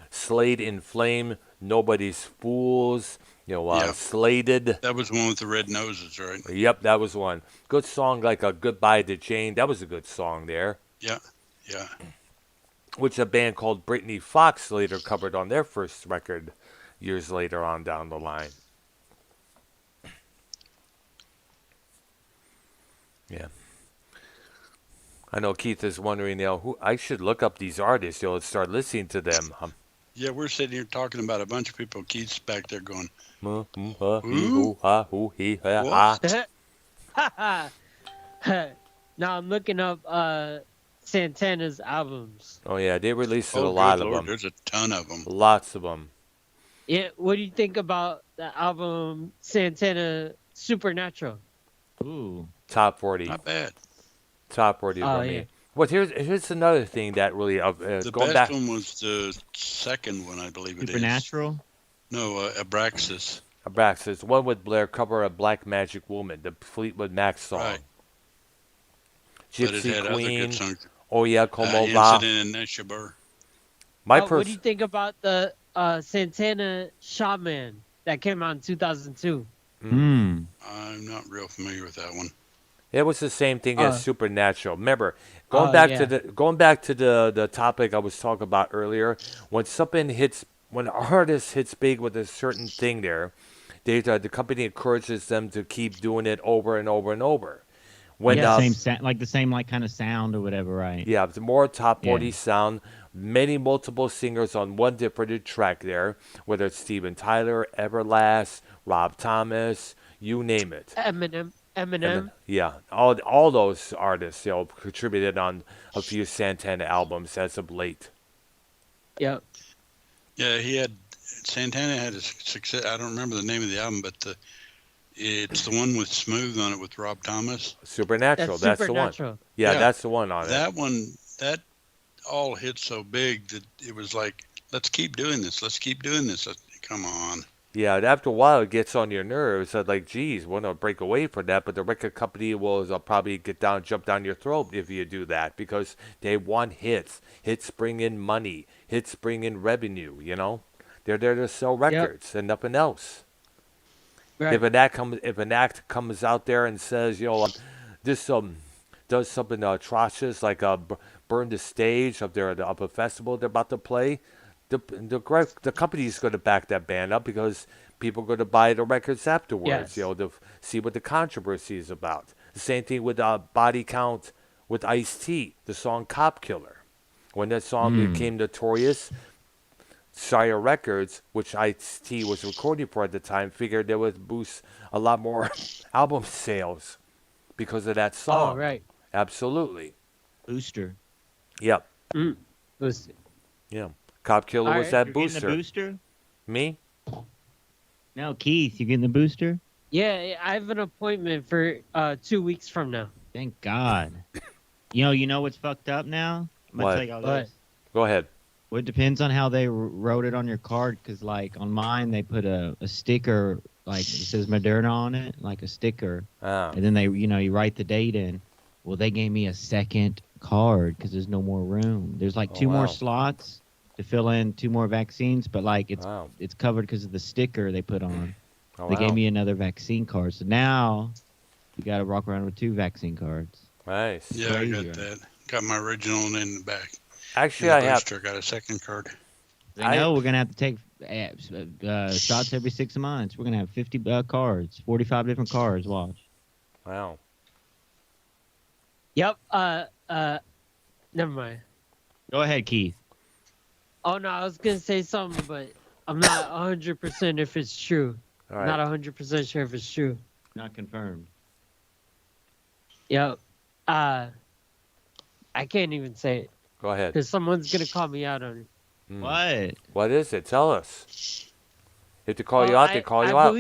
Slade in Flame, Nobody's Fools, Yeah. Sladed. That was the one with the red noses, right? Yep, that was one. Good song like a Goodbye to Jane. That was a good song there. Yeah. Which a band called Britney Fox later covered on their first record years later on down the line. Yeah. I know Keith is wondering, who I should look up these artists, and start listening to them. Yeah, we're sitting here talking about a bunch of people. Keith's back there going, Hee hoo ha hoo hee ha ha. What? Now I'm looking up Santana's albums. Oh yeah, they released a "Oh, lot good of Lord, them. there's a ton of them." Lots of them. Yeah, what do you think about the album Santana Supernatural? Ooh. Top 40. Not bad. Top 40 Oh for yeah. me. Well, here's another thing that really The going best back. one was the second one, I believe it is. Supernatural. No, Abraxas. Abraxas, one with Blair cover of Black Magic Woman, the Fleetwood Mac song. Right. But it Gypsy had other Queen. good songs. Oh yeah, Como Va. Incident in Neshabur. My What do you pers- think about the Santana Shaman that came out in 2002? Hmm. I'm not real familiar with that one. It was the same thing as Uh, Supernatural. Remember, going back yeah. to the topic I was talking about earlier. When when an artist hits big with a certain thing, the company encourages them to keep doing it over and over and over. When Yes. The same like kind of sound or whatever, right? yeah, the more top 40 Yeah. sound, many multiple singers on one different track there, whether it's Steven Tyler, Everlast, Rob Thomas, you name it. Eminem. Yeah, all those artists, contributed on a few Santana albums as of late. Yep. Yeah, Santana had a success. I don't remember the name of the album, but it's the one with Smooth on it with Rob Thomas. Supernatural, that's the one. Supernatural. Yeah, Yeah. that's the one on it. That one, that all hit so big that it was like, let's keep doing this. Let's keep doing this. Come on. Yeah, and after a while it gets on your nerves. Like, geez, want to break away from that, but the record company will probably jump down your throat if you do that because they want hits. Hits bring in money. Hits bring in revenue. They're there to sell records and nothing else. Right. If an act comes out there and says, this does something atrocious like burn the stage of a festival they're about to play, the company's going to back that band up because people are going to buy the records afterwards. Yes. To see what the controversy is about. The same thing with Body Count with Ice-T, the song "Cop Killer." When that song became notorious, Sire Records, which Ice-T was recording for at the time, figured they would boost a lot more album sales because of that song. Oh, right. Absolutely. Booster. Yep. Listen. Yeah. Cop Killer was Alright, that You're getting booster. the booster? Me? No, Keith, you getting the booster? Yeah, I have an appointment for 2 weeks from now. Thank God. You know what's fucked up now? I'm gonna What? tell you all What? this. Go ahead. Well, it depends on how they wrote it on your card. Cause like on mine, they put a sticker like it says Moderna on it, like a sticker, Ah. and then you write the date in. Well, they gave me a second card because there's no more room. There's like Oh, two wow. more slots to fill in 2 more vaccines, but like Wow. it's covered because of the sticker they put on. Oh, They wow. gave me another vaccine card, so now you got to walk around with 2 vaccine cards. Nice. Yeah, I Crazy, got right? that. Got my original one in the back. Actually, In I the have. booster, got a second card. I know we're gonna have to take shots every 6 months. We're gonna have 50 cards, 45 different cards. Watch. Wow. Yep. Never mind. Go ahead, Keith. Oh no, I was gonna say something, but I'm not 100% if it's true. All right. Not 100% sure if it's true. Not confirmed. Yep. I can't even say it Go ahead. because someone's gonna call me out on it. Mm. What? What is it? Tell us. If they call you Well, out, they call you I out.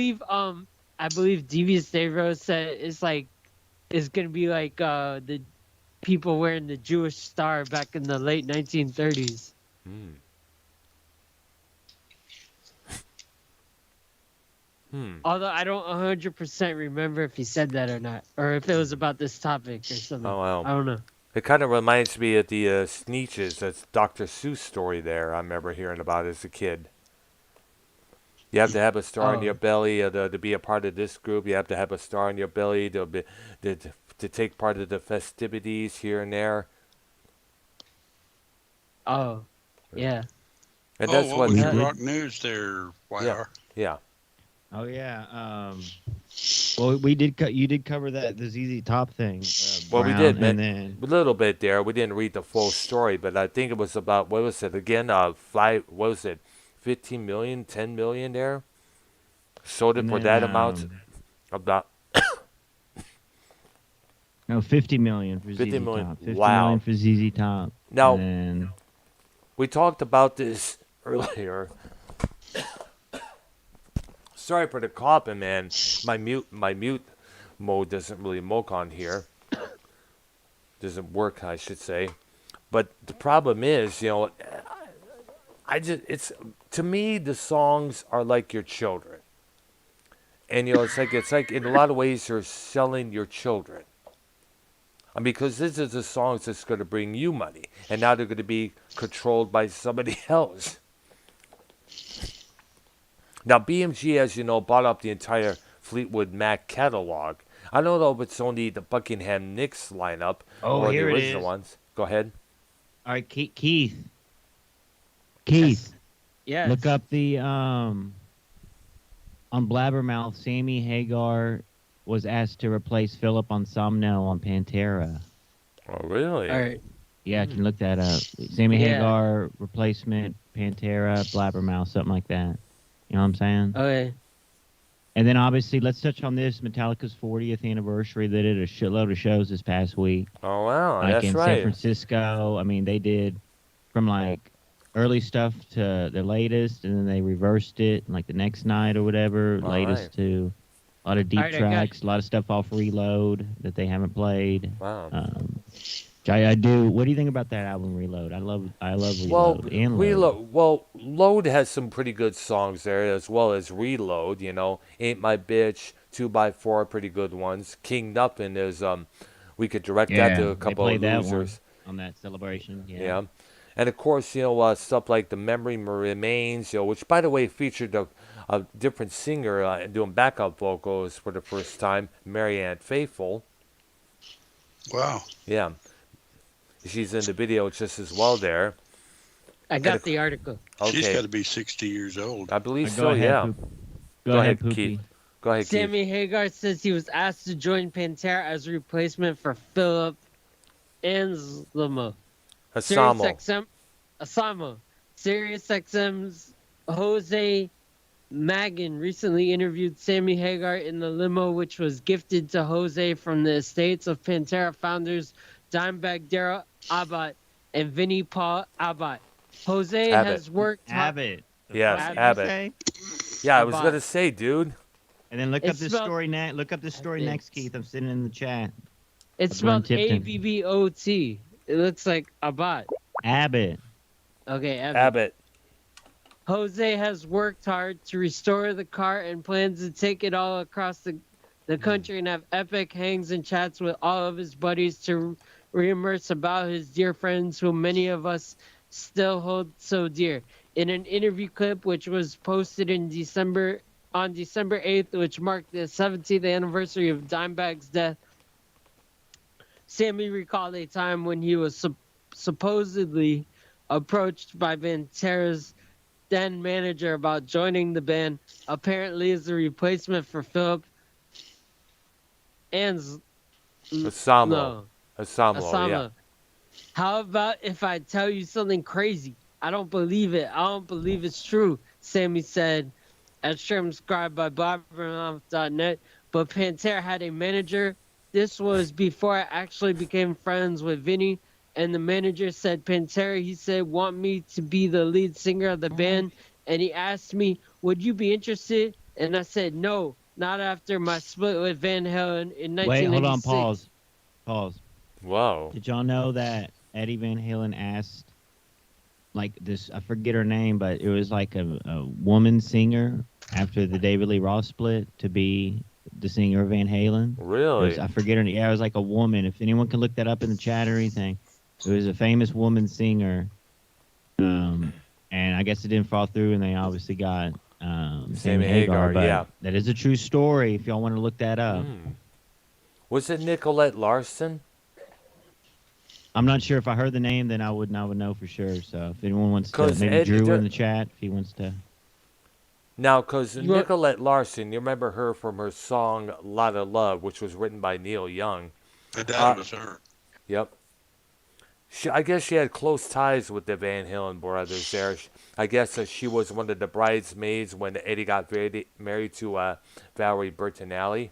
believe Devious Davros said it's gonna be like the people wearing the Jewish star back in the late 1930s. Hmm. Hmm. Although I don't 100% remember if he said that or not, or if it was about this topic or something. Oh, wow. I don't know. It kind of reminds me of the Sneetches, that's Dr. Seuss story there I remember hearing about as a kid. You have to have a star in Oh. your belly to be a part of this group. You have to have a star in your belly to take part of the festivities here and there. Oh, yeah. And Oh, that's what what. was Yeah. your rock news there, YR? Yeah. Oh yeah. Well, we did. You did cover that the ZZ Top thing, Well, we Brown, did, man. and then A little bit there. We didn't read the full story, but I think it was about, what was it again? What was it? 15 million, 10 million there? Sold it and for then that amount? About no 50 million for 50 ZZ million. Top. 50 million Wow. for ZZ Top. Now, And then we talked about this earlier. Sorry for the coughing, man. My mute mode doesn't really moke on here. Doesn't work, I should say. But the problem is, it's to me the songs are like your children, and it's like in a lot of ways you're selling your children. I mean, because this is the songs that's going to bring you money, and now they're going to be controlled by somebody else. Now, BMG, as you know, bought up the entire Fleetwood Mac catalog. I don't know if it's only the Buckingham Nicks lineup oh, or the here it original is. ones. Go ahead. All right, Keith. Keith, Yes. look up the on Blabbermouth. Sammy Hagar was asked to replace Philip Anselmo on Pantera. Oh, really? All right. Yeah, I can look that up. Sammy Yeah. Hagar replacement Pantera Blabbermouth, something like that. You know what I'm saying? Okay. And then obviously, let's touch on this. Metallica's 40th anniversary. They did a shitload of shows this past week, Oh, wow. like That's in San right. Francisco. I mean, they did from like early stuff to the latest, and then they reversed it like the next night or whatever. All latest right. to a lot of deep All right, I got tracks, a lot of stuff off Reload that they haven't played. Wow. Which I do. What do you think about that album, Reload? I love Well, Reload and Load. Load has some pretty good songs there, as well as Reload. Ain't My Bitch, 2x4, pretty good ones. King Nuffin is we could direct that to a they couple played of that losers. one on that celebration. Yeah. And of course, stuff like The Memory Remains, which by the way featured a different singer doing backup vocals for the first time, Marianne Faithfull. Wow. Yeah, she's in the video just as well there. I got of- the article. She's Okay, got to be 60 years old. I believe Go so. ahead, Yeah. Poop. Go Go ahead, ahead, Poopy. Keith. Go ahead, Keith. Sammy Hagar says he was asked to join Pantera as a replacement for Philip Anselmo. Asamo. Asamo. SiriusXM's Jose Magan recently interviewed Sammy Hagar in the limo, which was gifted to Jose from the estates of Pantera founders Dimebag Darrell Abbott and Vinnie Paul Abbott. Jose Abbott. has worked hard. Abbott. Yes, What did you Abbott. say? Yeah, I was Abbott. gonna say, dude. And then look It's up this spelled- story next. Look up this story Abbott. next, Keith. I'm sitting in the chat. It's Glenn spelled Tipton. Abbot. It looks like Abbott. Abbott. Okay, Abbott. Abbott. Jose has worked hard to restore the car and plans to take it all across the country and have epic hangs and chats with all of his buddies to reimmerse about his dear friends whom many of us still hold so dear. In an interview clip which was posted on December 8th, which marked the 17th anniversary of Dimebag's death, Sammy recalled a time when he was supposedly approached by Pantera's then manager about joining the band, apparently as a replacement for Philip Asamo. Asamo. Yeah. Asama. How about if I tell you something crazy? I don't believe it. I don't believe it's true, Sammy said, as transcribed by Blabbermouth.net. But Pantera had a manager. This was before I actually became friends with Vinny. And the manager said, Pantera, he said, want me to be the lead singer of the band. And he asked me, would you be interested? And I said, no, not after my split with Van Halen in 1996. Wait, hold on. Pause. Whoa. Did y'all know that Eddie Van Halen asked, like this, I forget her name, but it was like a woman singer after the David Lee Roth split to be the singer of Van Halen? Really? I forget her name. Yeah, it was like a woman. If anyone can look that up in the chat or anything. It was a famous woman singer. And I guess it didn't fall through, and they obviously got Sammy Hagar. But yeah. that is a true story if y'all want to look that up. Was it Nicolette Larson? I'm not sure if I heard the name, then I would know for sure. So if anyone wants to, 'Cause maybe Eddie Drew Dur- in the chat, if he wants to. Now, because You want, Nicolette Larson, you remember her from her song "Lot of Love," which was written by Neil Young. I doubt Uh, it was her. yep. I guess she had close ties with the Van Halen brothers there. I guess she was one of the bridesmaids when Eddie got married to Valerie Bertinelli.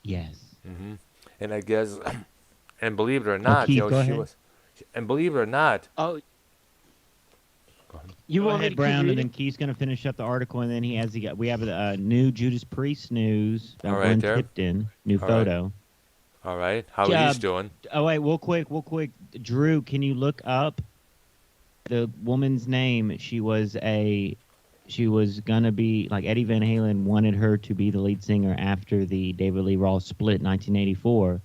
Yes. Hmm. And I guess, and believe it or Oh, not, Keith, go she ahead. was, and believe it or not, oh, you Go want me ahead, to keep Brown, and reading? then Keith's gonna finish up the article, and then we have a new Judas Priest news all about right Glenn there, Tipton, new all right, photo. all right. How are Yeah. you doing? Oh wait, real quick. Drew, can you look up the woman's name? She was gonna be like Eddie Van Halen wanted her to be the lead singer after the David Lee Roth split in 1984.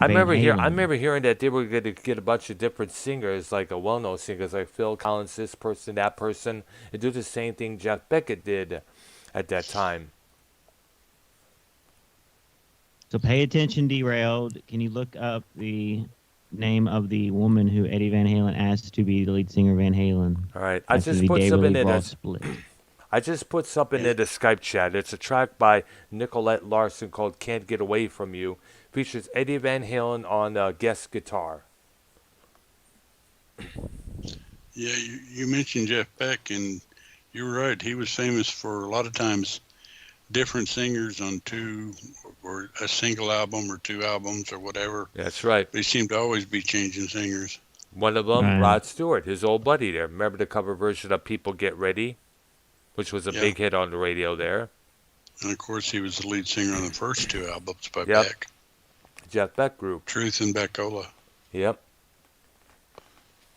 I Van I Halen. remember hearing that they were going to get a bunch of different singers, like a well-known singers like Phil Collins, this person, that person, and do the same thing Jeff Beckett did at that time. So pay attention, Derailed. Can you look up the name of the woman who Eddie Van Halen asked to be the lead singer of Van Halen All right, after the David Lee Roth split? I just put something in the Skype chat. It's a track by Nicolette Larson called "Can't Get Away from You." Features Eddie Van Halen on guest guitar. Yeah, you mentioned Jeff Beck, and you're right. He was famous for a lot of times different singers on two or a single album or two albums or whatever. That's right. They seem to always be changing singers. One of them, Right. Rod Stewart, his old buddy there. Remember the cover version of "People Get Ready," which was a Yeah. big hit on the radio there. And of course, he was the lead singer on the first two albums by Yep. Beck, Jeff Beck Group. Truth and Beckola. Yep.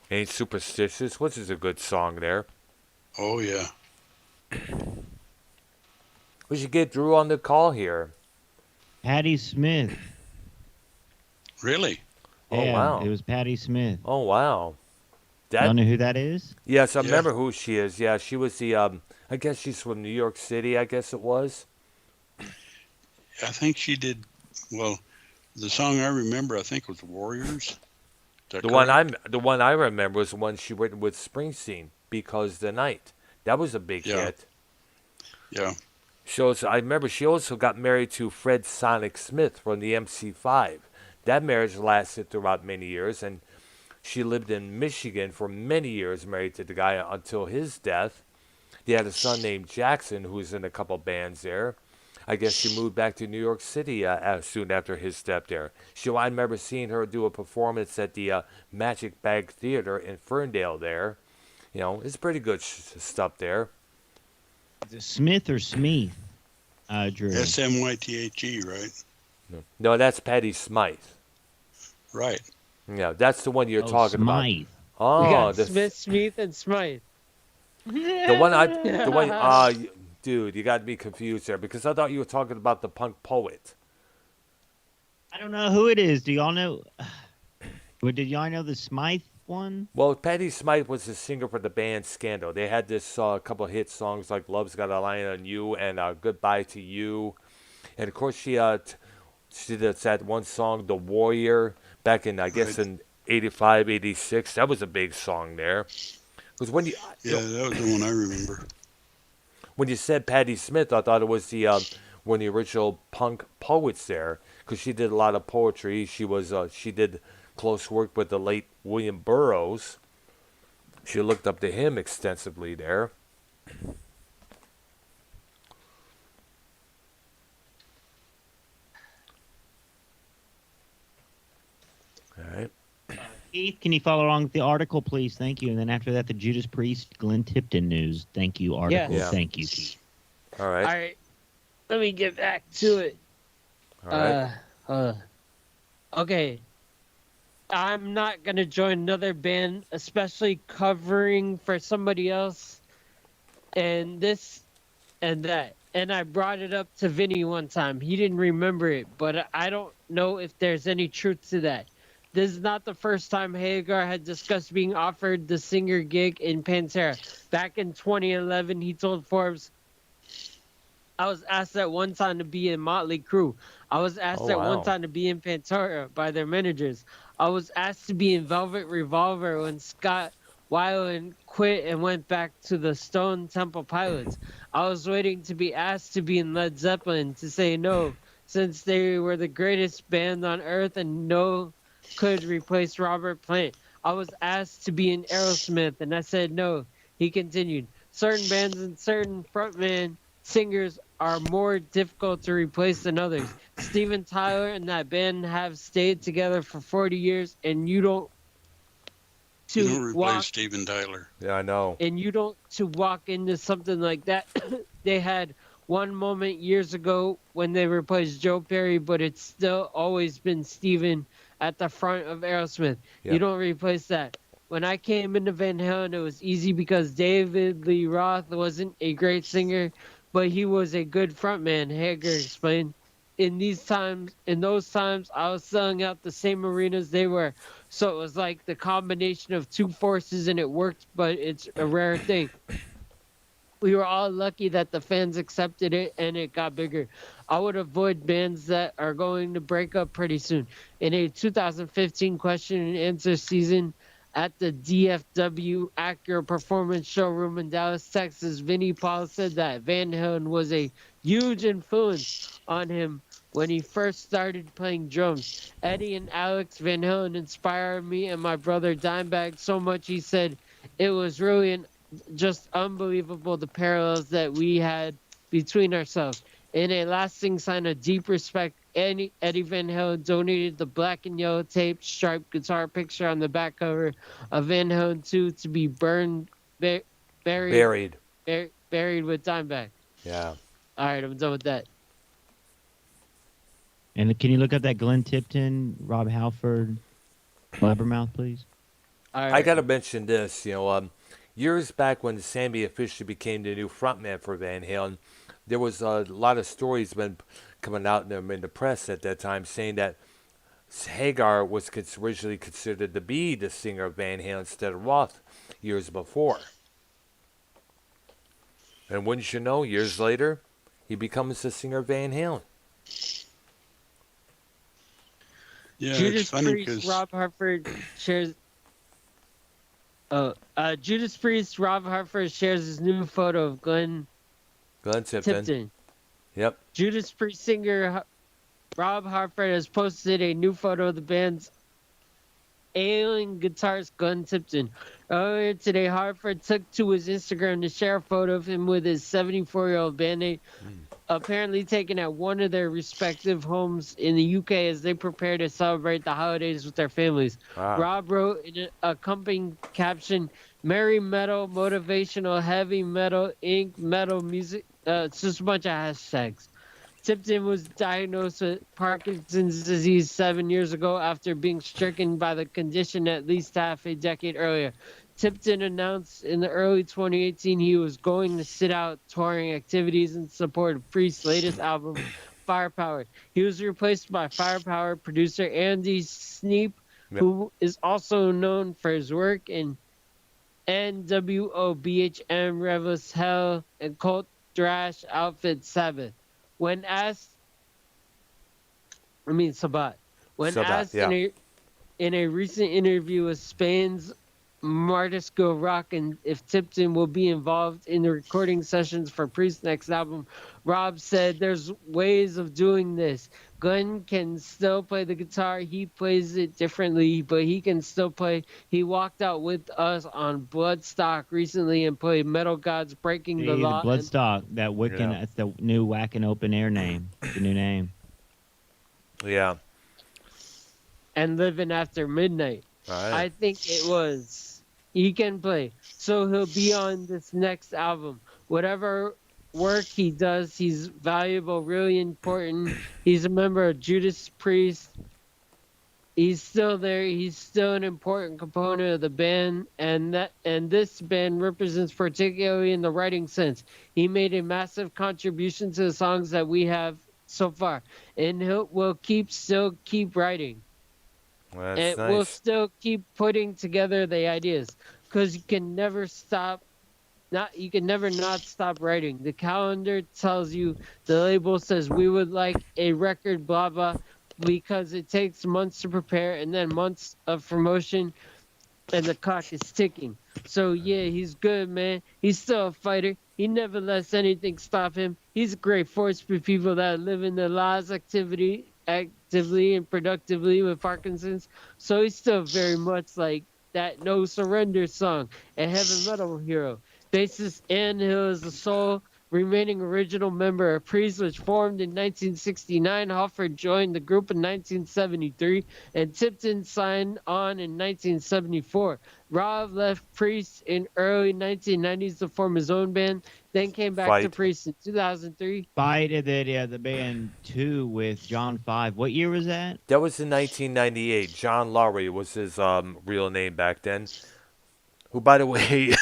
Ain't Superstitious, which is a good song there. Oh, yeah. We should get Drew on the call here. Patti Smith. Really? Oh, Yeah, wow. it was Patti Smith. Oh, wow. Y'all That know who that is? Yes, I Yeah. remember who she is. Yeah, she was the I guess she's from New York City, I guess it was. I think she did, well, the song I remember, I think, was Warriors. Is that correct? The one I remember was the one she written with Springsteen, Because the Night. That was a big Yeah. hit. Yeah. I remember she also got married to Fred Sonic Smith from the MC5. That marriage lasted throughout many years, and she lived in Michigan for many years, married to the guy until his death. They had a son named Jackson, who was in a couple bands there. I guess she moved back to New York City soon after his death there. I remember seeing her do a performance at the Magic Bag Theater in Ferndale there. You know, it's pretty good stuff there. Is it Smith or Smeeth, Drew? Smythe, right? No, that's Patty Smythe. Right. Yeah, that's the one you're Oh, talking Smythe. about. We Oh, got the Smith, Smith, and Smythe. dude, you got me confused there because I thought you were talking about the punk poet. I don't know who it is. Do y'all know? But did y'all know the Smythe one? Well, Patty Smythe was the singer for the band Scandal. They had this couple hit songs like "Love's Got a Line on You" and "Goodbye to You," and of course she did that one song, "The Warrior," back in I guess Right. in '85, '86. That was a big song there. Because Yeah, that was the one I remember. when you said Patti Smith, I thought it was the one of the original punk poets there, because she did a lot of poetry. She did close work with the late William Burroughs. She looked up to him extensively there. All right. Keith, can you follow along with the article, please? Thank you. And then after that, the Judas Priest, Glenn Tipton news. Thank you, article. Yes. Yeah. Thank you, Keith. All All right. right, let me get back to it. All right. Okay. I'm not gonna join another band, especially covering for somebody else, and this and that. And I brought it up to Vinny one time. He didn't remember it, but I don't know if there's any truth to that. This is not the first time Hagar had discussed being offered the singer gig in Panther. Back in 2011, he told Forbes, I was asked at one time to be in Motley Crue. I was asked Oh, at wow. one time to be in Pantera by their managers. I was asked to be in Velvet Revolver when Scott Weiland quit and went back to the Stone Temple Pilots. I was waiting to be asked to be in Led Zeppelin to say no, since they were the greatest band on earth and no could replace Robert Plant. I was asked to be in Aerosmith and I said no. He continued, certain bands and certain frontman singers are more difficult to replace than others. Steven Tyler and that band have stayed together for 40 years and you don't You don't to replace walk Steven Tyler. Yeah, I know. and you don't to walk into something like that. They had one moment years ago when they replaced Joe Perry, but it's still always been Steven at the front of Aerosmith. Yeah. You don't replace that. When I came into Van Halen, it was easy because David Lee Roth wasn't a great singer, but he was a good frontman, Hager explained. In those times, I was selling out the same arenas they were. So it was like the combination of two forces and it worked, but it's a rare thing. We were all lucky that the fans accepted it and it got bigger. I would avoid bands that are going to break up pretty soon. In a 2015 question and answer season at the DFW Acura Performance Showroom in Dallas, Texas, Vinnie Paul said that Van Halen was a huge influence on him when he first started playing drums. Eddie and Alex Van Halen inspired me and my brother Dimebag so much, he said, it was really just unbelievable the parallels that we had between ourselves. In a lasting sign of deep respect, Eddie Van Halen donated the black and yellow tape striped guitar picture on the back cover of Van Halen 2 to be burned, buried with Dimebag. Yeah. All right, I'm done with that. And can you look up that Glenn Tipton, Rob Halford, Blabbermouth, please? All right. I got to mention this. Years back when Sammy officially became the new frontman for Van Halen, there was a lot of stories been coming out in the press at that time saying that Hagar was originally considered to be the singer of Van Halen instead of Roth years before. And wouldn't you know, years later, he becomes the singer of Van Halen. Yeah, Judas it's funny Priest, because Rob Hartford shares. Judas Priest, Rob Hartford shares his new photo of Glenn Tipton. Yep. Judas Priest singer Rob Hartford has posted a new photo of the band's ailing guitarist Glenn Tipton. Earlier today, Hartford took to his Instagram to share a photo of him with his 74-year-old bandmate, apparently taken at one of their respective homes in the UK as they prepare to celebrate the holidays with their families. Wow. Rob wrote in an accompanying caption, "Merry metal, motivational, heavy metal, ink, metal music." It's just a bunch of hashtags. Tipton was diagnosed with Parkinson's disease 7 years ago after being stricken by the condition at least half a decade earlier. Tipton announced in the early 2018 he was going to sit out touring activities in support of Priest's latest album, Firepower. He was replaced by Firepower producer Andy Sneap, who is also known for his work in NWO, BHM, Revel's Hell, and cult thrash outfit Sabbath. When asked, Sabbath. When Sabbath, asked yeah. in a recent interview with Spain's Martisco Rock and if Tipton will be involved in the recording sessions for Priest's next album, Rob said there's ways of doing this. Glenn can still play the guitar. He plays it differently, but he can still play. He walked out with us on Bloodstock recently and played Metal Gods Breaking the Law. Bloodstock, that Wiccan, that's the new Whackin' Open Air name. The new name. Yeah. And Living After Midnight. Right. I think it was. He can play. So he'll be on this next album. Whatever work he does, he's valuable, really important. He's a member of Judas Priest. He's still there. He's still an important component of the band, and this band represents particularly in the writing sense. He made a massive contribution to the songs that we have so far, and will still keep writing. Well, And that's we'll nice. still keep putting together the ideas, because you can never not stop writing. The calendar tells you, the label says we would like a record, blah blah, because it takes months to prepare and then months of promotion. and the clock is ticking. So yeah, he's good, man. He's still a fighter. He never lets anything stop him. He's a great force for people that live in their lives actively and productively with Parkinson's. So he's still very much like that No Surrender song, a heavy metal hero. Bassist Ann Hill is the sole remaining original member of Priest, which formed in 1969. Hoffer joined the group in 1973, and Tipton signed on in 1974. Rob left Priest in early 1990s to form his own band, then came back to Fight. Priest in 2003. Fight at the band 2 with John 5. What year was that? That was in 1998. John Lowry was his real name back then. Who, by the way,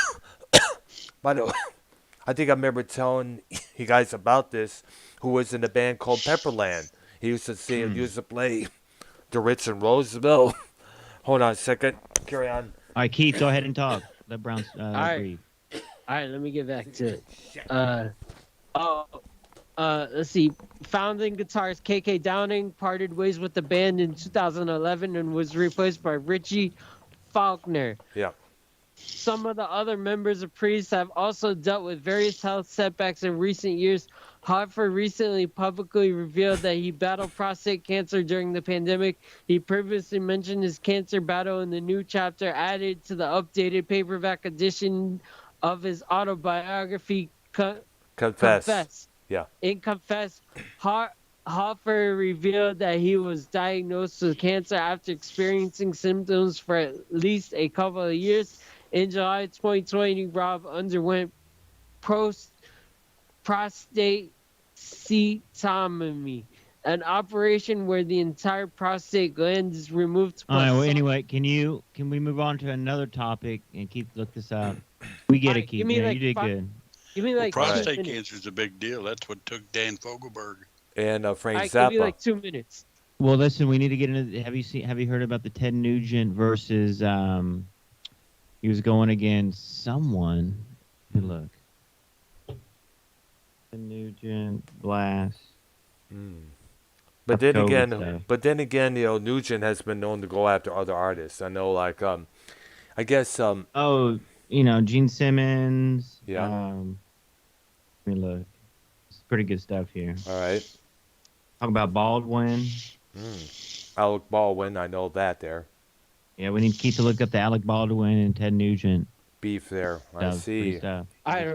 by the way, I think I remember telling you guys about this. Who was in a band called Pepperland? He used to sing, used to play the Ritz and Roseville. Hold on a second. Carry on. All right, Keith, go ahead and talk. Let Brown right. breathe. All right, let me get back to it. Let's see. Founding guitarist KK Downing parted ways with the band in 2011 and was replaced by Richie Faulkner. Yeah. Some of the other members of Priest have also dealt with various health setbacks in recent years. Hartford recently publicly revealed that he battled prostate cancer during the pandemic. He previously mentioned his cancer battle in the new chapter added to the updated paperback edition of his autobiography, Confess. Yeah. In Confess, Hoffer revealed that he was diagnosed with cancer after experiencing symptoms for at least a couple of years. In July 2020, Rob underwent prostatectomy, an operation where the entire prostate gland is removed. All right. Well, anyway, can we move on to another topic and Keith look this up? We get it, Keith. You did good. Give me like prostate cancer is a big deal. That's what took Dan Fogelberg. And Frank Give me Zappa. like 2 minutes. Well, listen, we need to get into. Have you heard about the Ted Nugent versus? He was going against someone. Good look. Ted Nugent, Blast. But then COVID again, you know, Nugent has been known to go after other artists. I know, like, I guess. Oh, you know, Gene Simmons. Yeah. Let me look. It's pretty good stuff here. All right. Talk about Baldwin. Alec Baldwin, I know that there. Yeah, we need Keith to look up the Alec Baldwin and Ted Nugent Beef there. I stuff. see. Stuff. All right,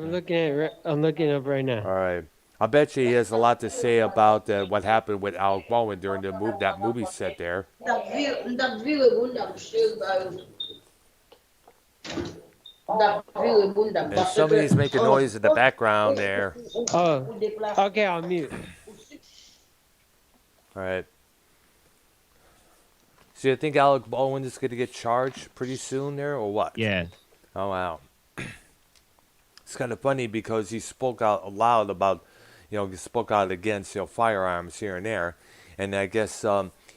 I'm looking up right now. All right. I bet you he has a lot to say about what happened with Alec Baldwin during that movie set there. And somebody's making noise in the background there. Oh, okay, I'll mute. All right. So you think Alec Baldwin is going to get charged pretty soon there, or what? Yes. Oh, wow. It's kind of funny because he spoke out loud about, you know, he spoke out against, you know, firearms here and there. And I guess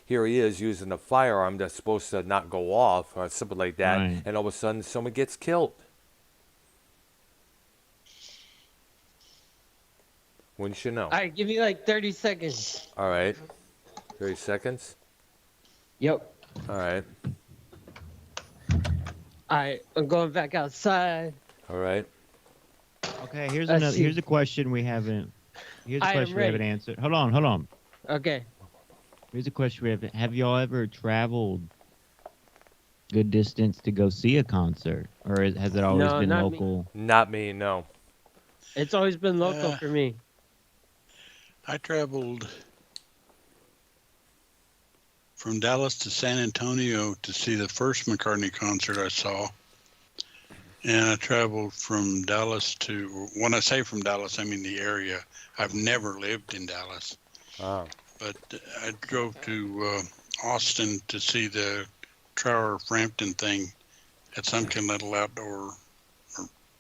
here he is using a firearm that's supposed to not go off or something like that. Right. And all of a sudden someone gets killed. Wouldn't you know? All right, give me like 30 seconds. All right. 30 seconds. Yep. All right. All right, I'm going back outside. All right. Okay, here's Let's another. see. Here's a question we haven't. Here's a I am question we haven't ready. answered. Hold on. Okay. Here's a question we haven't. Have y'all ever traveled good distance to go see a concert, or has it always No, been not me. local? Not me, no. It's always been local Yeah. for me. I traveled from Dallas to San Antonio to see the first McCartney concert I saw. And I traveled from Dallas to, when I say from Dallas, I mean the area. I've never lived in Dallas. Oh. But I drove to Austin to see the Trower Frampton thing at some kind of little outdoor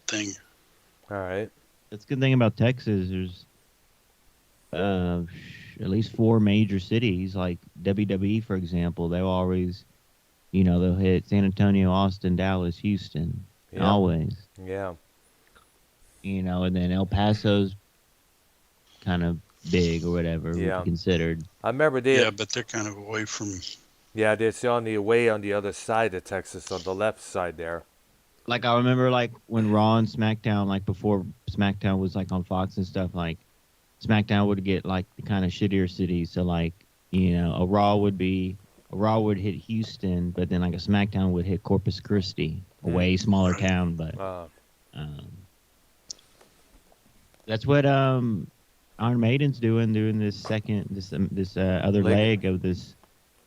thing. All right. That's a good thing about Texas. There's at least 4 major cities, like WWE, for example. They'll always, you know, they'll hit San Antonio, Austin, Dallas, Houston, Yeah. always. Yeah. You know, and then El Paso's kind of big or whatever, would Yeah. be considered. I remember they. Yeah, but they're kind of away from Yeah, it's on the way on the other side of Texas, on the left side there. Like I remember, like when Raw and SmackDown, like before SmackDown was like on Fox and stuff, like SmackDown would get like the kind of shittier cities. So like, a Raw would hit Houston, but then like a SmackDown would hit Corpus Christi, a way smaller Right. town. But Uh, um, that's what Iron Maiden's doing this other Leg- leg of this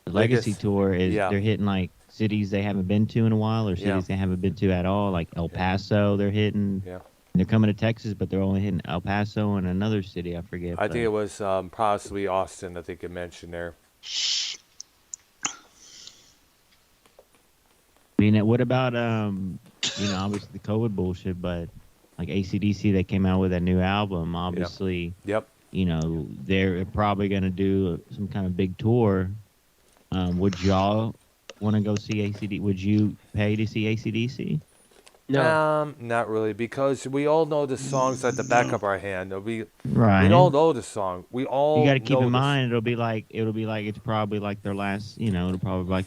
legacy tour is yeah. they're hitting like cities they haven't been to in a while, or cities Yeah. they haven't been to at all, like El Paso. They're hitting. Yeah. They're coming to Texas, but they're only hitting El Paso and another city. I forget. I think it was possibly Austin. I think it mentioned there. I mean, what about obviously the COVID bullshit, but like AC/DC, they came out with that new album. Obviously, Yep. They're probably gonna do some kind of big tour. Would y'all want to go see ACD? Would you pay to see ACDC? No. Not really, because we all know the songs at the back of our hand. We Right. all know the song. We all You got to keep know in the mind it'll be like it's probably like their last. It'll probably like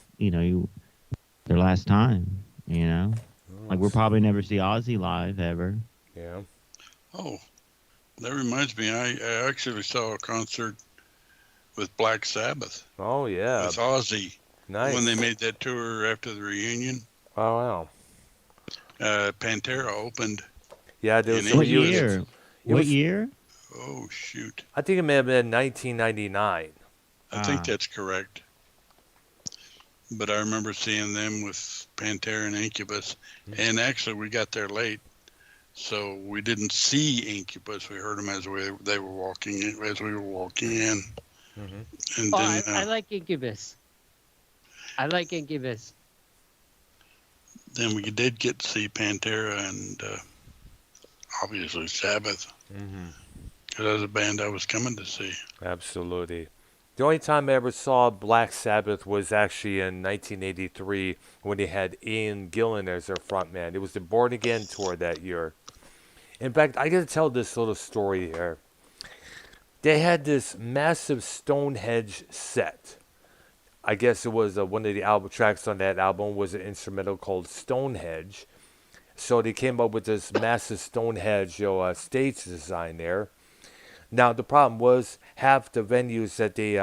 their last time. Like we'll probably never see Ozzy live ever. Yeah. Oh, that reminds me. I actually saw a concert with Black Sabbath Oh yeah. with Ozzy Nice. when they made that tour after the reunion. Oh wow. Pantera opened. Yeah, there was In some What English. years. year? It What was- year? Oh shoot! I think it may have been 1999. I think that's correct. But I remember seeing them with Pantera and Incubus, and actually we got there late, so we didn't see Incubus. We heard them as they were walking in, as we were walking in, Mm-hmm. and Oh, then I like Incubus. I like Incubus. then we did get to see Pantera and obviously Sabbath. Mm-hmm. Because that was a band I was coming to see. Absolutely. The only time I ever saw Black Sabbath was actually in 1983 when they had Ian Gillan as their frontman. It was the Born Again tour that year. In fact, I got to tell this little story here. They had this massive Stonehenge set. I guess it was one of the album tracks on that album was an instrumental called Stonehenge. So they came up with this massive Stonehenge stage design there. Now the problem was half the venues that they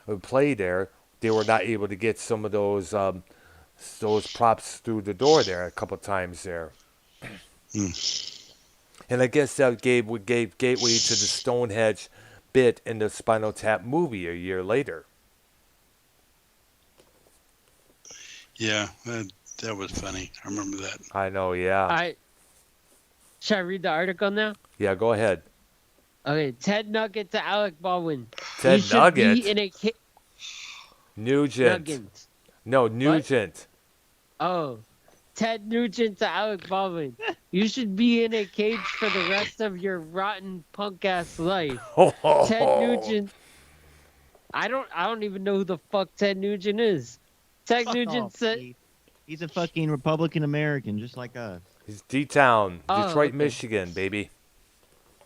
would play there, they were not able to get some of those props through the door there a couple times there. And I guess that gave gateway to the Stonehenge bit in the Spinal Tap movie a year later. Yeah, that was funny. I remember that. I know, yeah. Should I read the article now? Yeah, go ahead. Okay, Ted Nugget to Alec Baldwin. Ted You should Nugget? be in a Nugent. Nugget. No, Nugent. Oh, Ted Nugent to Alec Baldwin. You should be in a cage for the rest of your rotten punk ass life. Ted Nugent. I don't even know who the fuck Ted Nugent is. Ted Nugent said. He's a fucking Republican American, just like us. He's D-Town, Oh, Detroit, okay. Michigan, baby.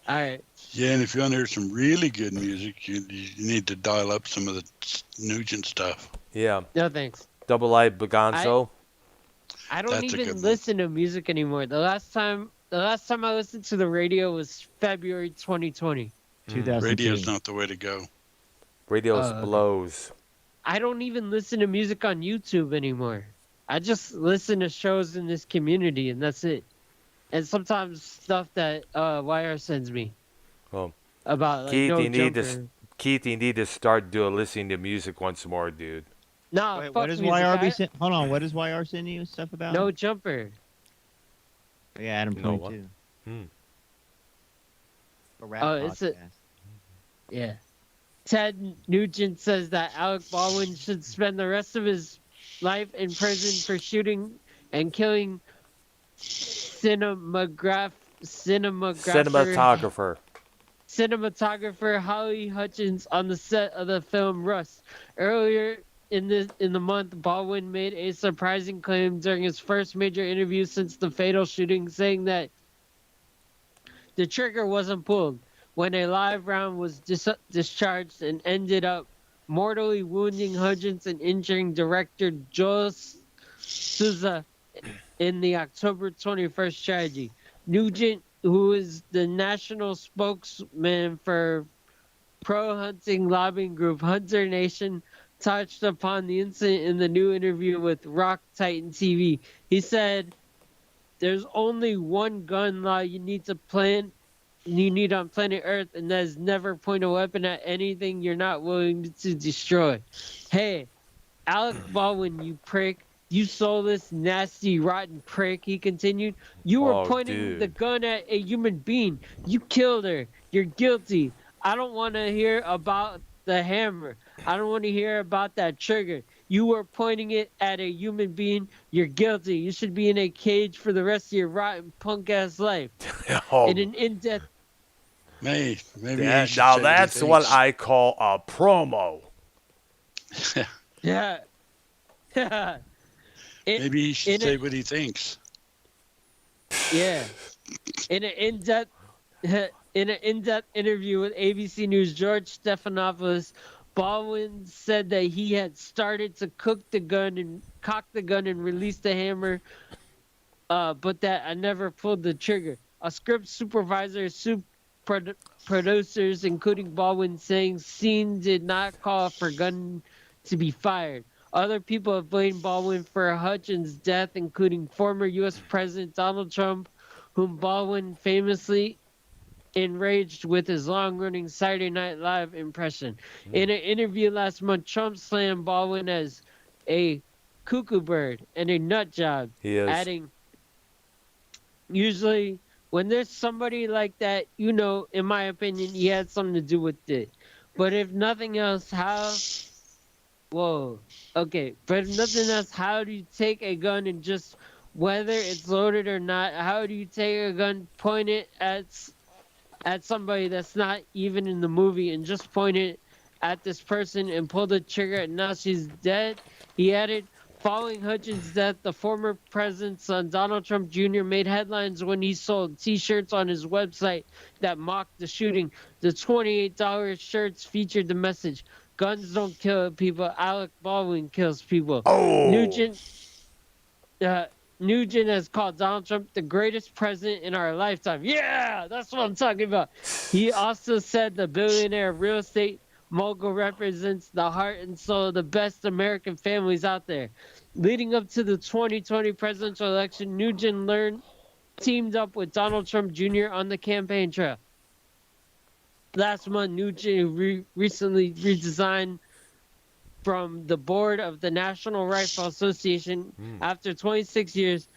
All right. Yeah, and if you want to hear some really good music, you need to dial up some of the Nugent stuff. Yeah. No thanks. Double I Bagonzo. I don't That's a good even one. listen to music anymore. The last time I listened to the radio was February 2020. 2002. Radio's not the way to go. Radio's okay. blows. I don't even listen to music on YouTube anymore. I just listen to shows in this community, and that's it. And sometimes stuff that YR sends me. Oh. About like Keith, No you need Jumper. to Keith, you need to start listening to music once more, dude. Nah, Wait, fuck what does music. YR be send? Hold on, what does YR send you stuff about? No Jumper. Yeah, Adam No, 22. Hmm. A rap Oh, it's a- podcast. Yeah. Ted Nugent says that Alec Baldwin should spend the rest of his life in prison for shooting and killing cinematographer Holly Hutchins on the set of the film Rust. Earlier in the month, Baldwin made a surprising claim during his first major interview since the fatal shooting, saying that the trigger wasn't pulled when a live round was discharged and ended up mortally wounding Hudgens and injuring director Joe Souza in the October 21st tragedy. Nugent, who is the national spokesman for pro-hunting lobbying group Hunter Nation, touched upon the incident in the new interview with Rock Titan TV. He said, "There's only one gun law you need on planet Earth, and that is never point a weapon at anything you're not willing to destroy." Hey, Alec Baldwin, you prick. You soulless, nasty, rotten prick, he continued. You were Oh, pointing the dude. gun at a human being. You killed her. You're guilty. I don't want to hear about the hammer. I don't want to hear about that trigger. You were pointing it at a human being. You're guilty. You should be in a cage for the rest of your rotten punk ass life. In Oh, an in-depth, Maybe he that, should now say that's he what thinks. I call a promo. yeah. Maybe he should in say it- what he thinks. Yeah. In an in-depth interview with ABC News, George Stephanopoulos, Baldwin said that he had started to cock the gun and release the hammer, but that I never pulled the trigger. A script supervisor, producers, including Baldwin, saying scene did not call for gun to be fired. Other people have blamed Baldwin for Hutchins' death, including former U.S. President Donald Trump, whom Baldwin famously enraged with his long-running Saturday Night Live impression. In an interview last month, Trump slammed Baldwin as a cuckoo bird and a nut job, He is. adding, "Usually, when there's somebody like that, in my opinion, he had something to do with it. But if nothing else, Whoa. Okay. But if nothing else, how do you take a gun and just, whether it's loaded or not, how do you take a gun, point it at somebody that's not even in the movie and just point it at this person and pull the trigger and now she's dead?" He added, following Hutchins' death, the former president's son, Donald Trump Jr., made headlines when he sold T-shirts on his website that mocked the shooting. The $28 shirts featured the message, "Guns don't kill people. Alec Baldwin kills people." Oh, Nugent has called Donald Trump the greatest president in our lifetime. Yeah, that's what I'm talking about. He also said the billionaire real estate mogul represents the heart and soul of the best American families out there. Leading up to the 2020 presidential election, Nugent teamed up with Donald Trump Jr. on the campaign trail. Last month, Nugent recently redesigned from the board of the National Rifle Association after 26 years.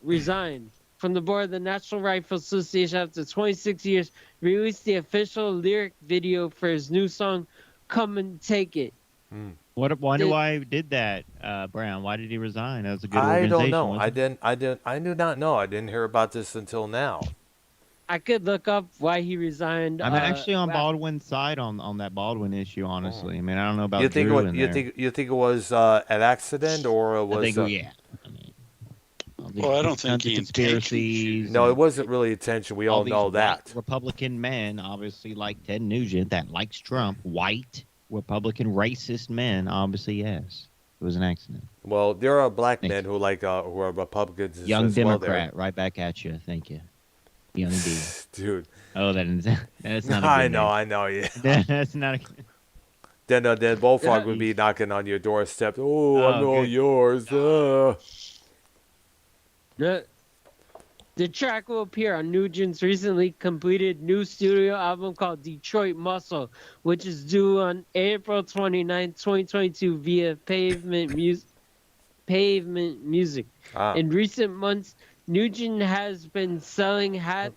Resigned from the board of the National Rifle Association after 26 years, released the official lyric video for his new song, "Come and Take It." Why did that, Brown? Why did he resign? That was a good I organization. don't know. wasn't it? I do not know. I didn't hear about this until now. I could look up why he resigned. I'm actually on after- Baldwin's side on that Baldwin issue. Honestly, I mean, I don't know about You think Drew it, in you there. think it was an accident or it was? I think, yeah. I mean, Well, I don't think the he conspiracies. no, and it wasn't really attention. We all these know white that. Republican men, obviously, like Ted Nugent, that likes Trump. White Republican racist men, obviously, yes. It was an accident. Well, there are black Thanks. men who who are Republicans as Young well there. Democrat, right back at you. Thank you. Young D. Dude, Oh, that's not a I good know, name. I know, yeah. That's not a Then Bullfrog Yeah. would be knocking on your doorstep. Oh, Oh, I'm all good. yours. The track will appear on Nugent's recently completed new studio album called Detroit Muscle, which is due on April 29, 2022 via Pavement Music. Ah. In recent months, Nugent has been selling hats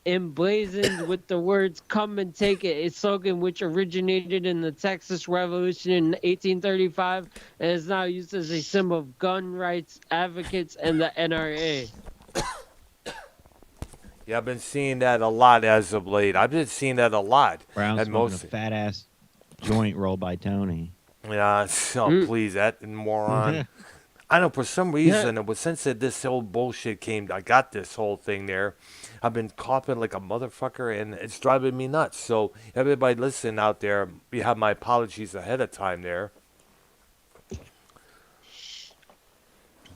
emblazoned with the words "Come and Take It," a slogan which originated in the Texas Revolution in 1835 and is now used as a symbol of gun rights advocates and the NRA. Yeah, I've been seeing that a lot as of late. I've been seeing that a lot. Brown at smoking most. a fat ass joint rolled by Tony. Yeah, so please, that moron. I know for some reason it was since this whole bullshit came. I got this whole thing there. I've been coughing like a motherfucker, and it's driving me nuts. So everybody listening out there, you have my apologies ahead of time there.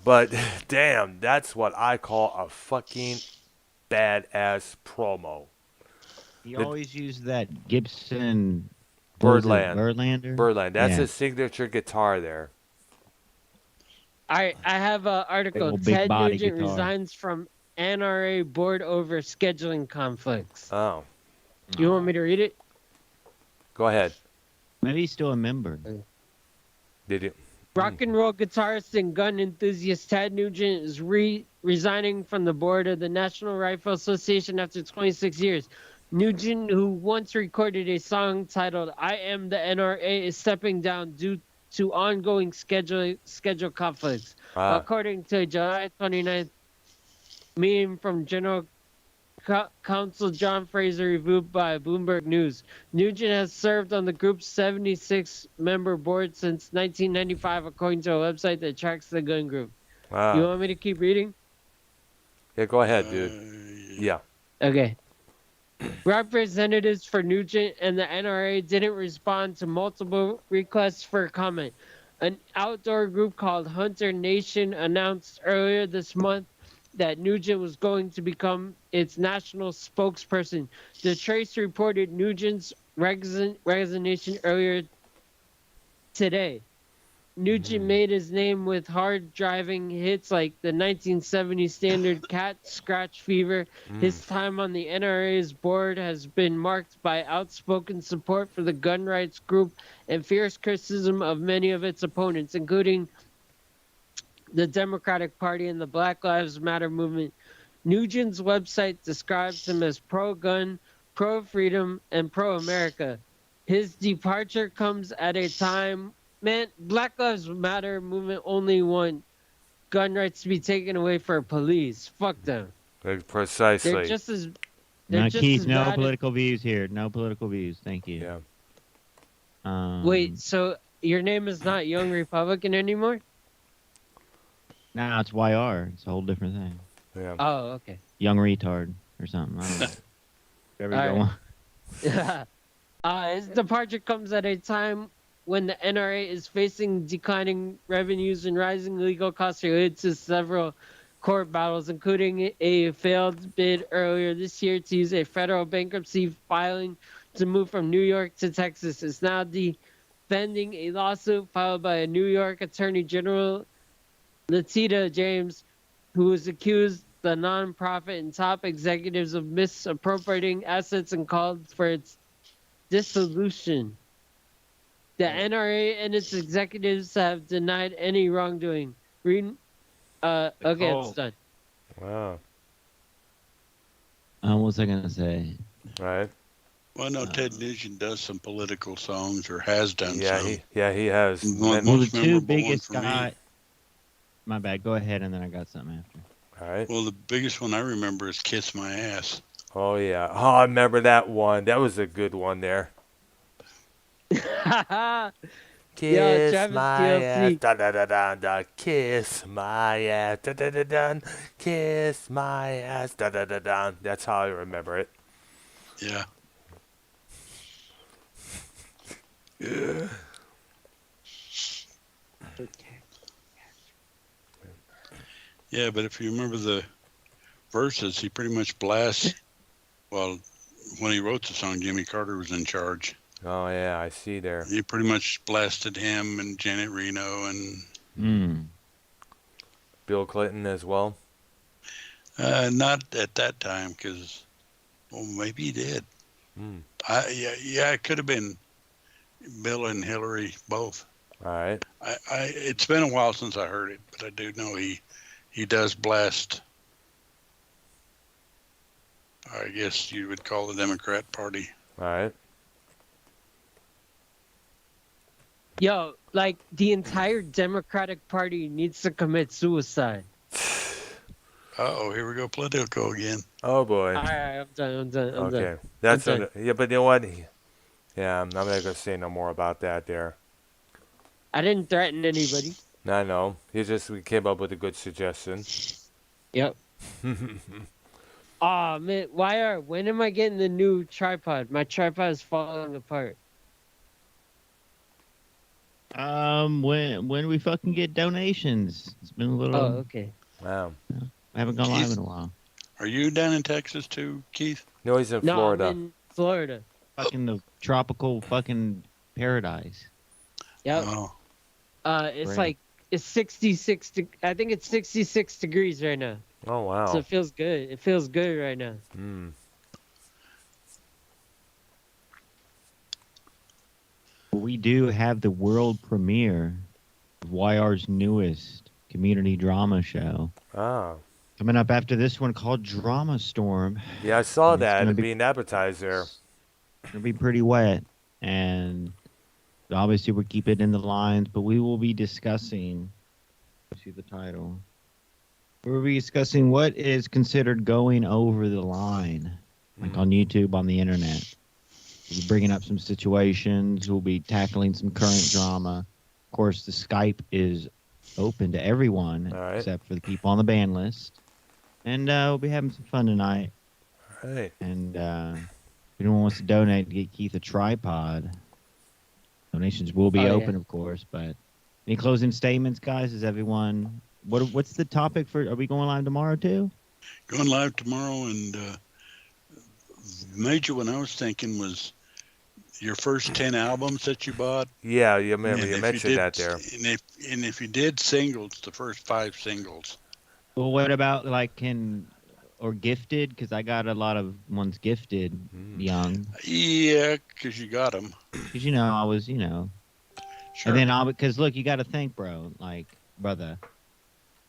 But damn, that's what I call a fucking badass promo. He The- always used that Gibson what was it, Birdland. Birdlander. Birdland. That's Yeah. his signature guitar there. I have an article. old big Ted body Nugent guitar. resigns from NRA board over scheduling conflicts. Oh, You want me to read it? go ahead. Maybe he's still a member. Did you? Rock and roll guitarist and gun enthusiast Ted Nugent is resigning from the board of the National Rifle Association after 26 years. Nugent, who once recorded a song titled "I Am the NRA," is stepping down due to ongoing schedule conflicts. Ah, According to a July 29th meme from General Counsel John Fraser, reviewed by Bloomberg News. Nugent has served on the group's 76-member board since 1995, according to a website that tracks the gun group. wow. You want me to keep reading? Yeah, go ahead, dude. Yeah. Okay. Representatives for Nugent and the NRA didn't respond to multiple requests for comment. An outdoor group called Hunter Nation announced earlier this month that Nugent was going to become its national spokesperson. The Trace reported Nugent's resignation earlier today. Nugent made his name with hard driving hits like the 1970 standard Cat Scratch Fever. His time on the NRA's board has been marked by outspoken support for the gun rights group and fierce criticism of many of its opponents, including the Democratic Party and the Black Lives Matter movement. Nugent's website describes him as pro-gun, pro-freedom, and pro-America. His departure comes at a time, man, Black Lives Matter movement only want gun rights to be taken away for police. Fuck them. Precisely. They're just as No, just Keith, as no bad political views here. No political views. Thank you. Yeah. Wait, so your name is not Young Republican anymore? No, it's YR. It's a whole different thing. Yeah. Oh, okay. Young retard or something. I don't know. Whatever you All want. His departure comes at a time when the NRA is facing declining revenues and rising legal costs related to several court battles, including a failed bid earlier this year to use a federal bankruptcy filing to move from New York to Texas. It's now defending a lawsuit filed by a New York Attorney General, Letitia James, who was accused the nonprofit and top executives of misappropriating assets and called for its dissolution. The NRA and its executives have denied any wrongdoing. Okay, it's done. Wow. What was I gonna say? Right. Well, I know Ted Nugent does some political songs or has done Yeah. some. He has. Well, And- Well, the most two memorable one biggest for me. guys. My bad. Go ahead, and then I got something after. all right. Well, the biggest one I remember is "Kiss My Ass." Oh yeah. Oh, I remember that one. That was a good one there. Kiss Travis my TLC. ass, da da da da da. Kiss my ass, da da da da. Kiss my ass, da da da da. That's how I remember it. Yeah. Yeah, but if you remember the verses, he pretty much blasts. Well, when he wrote the song, Jimmy Carter was in charge. Oh yeah, I see there. He pretty much blasted him and Janet Reno and Bill Clinton as well. not at that time because, well, maybe he did. Hmm. Yeah, it could have been Bill and Hillary both. All right. It's been a while since I heard it, but I do know he does blast. I guess you would call the Democrat Party. All right. Yo, like the entire Democratic Party needs to commit suicide. Oh, here we go, political again. Oh boy. All right, I'm done. Okay. That's I'm done. yeah, but you know what? Yeah, I'm not gonna say no more about that there. I didn't threaten anybody. I know. We came up with a good suggestion. Yep. Oh man, when am I getting the new tripod? My tripod is falling apart. When we fucking get donations, it's been a Oh, little. okay. Wow. I haven't gone live Keith, in a while. are you down in Texas too, Keith? No, he's in No, Florida. I'm in Florida. Fucking the tropical fucking paradise. Yep. Oh, It's Great. like it's 66. I think it's 66 degrees right now. Oh, wow. So it feels good. It feels good right now. Mm. We do have the world premiere of YR's newest community drama show Ah. coming up after this one called Drama Storm. Yeah, I saw It's that. gonna It be- being advertised there. It's gonna be pretty wet, and obviously we're keeping it in the lines, but we will be discussing. Let's see the title. We'll be discussing what is considered going over the line, like on YouTube, on the internet. We'll be bringing up some situations. We'll be tackling some current drama. Of course, the Skype is open to everyone All right. except for the people on the ban list. And we'll be having some fun tonight. Hey. And if anyone wants to donate to get Keith a tripod, donations will be Oh, yeah. open, of course. But any closing statements, guys? Is everyone? What's the topic for? Are we going live tomorrow too? going live tomorrow, and the major one I was thinking was your first 10 albums that you bought. Yeah, you remember And you if mentioned did- that there. And if you did singles, the first 5 singles. Well, what about or gifted? Because I got a lot of ones gifted young. Yeah, because you got them. Because I was Sure. and then because look, you got to think, bro. Like, brother,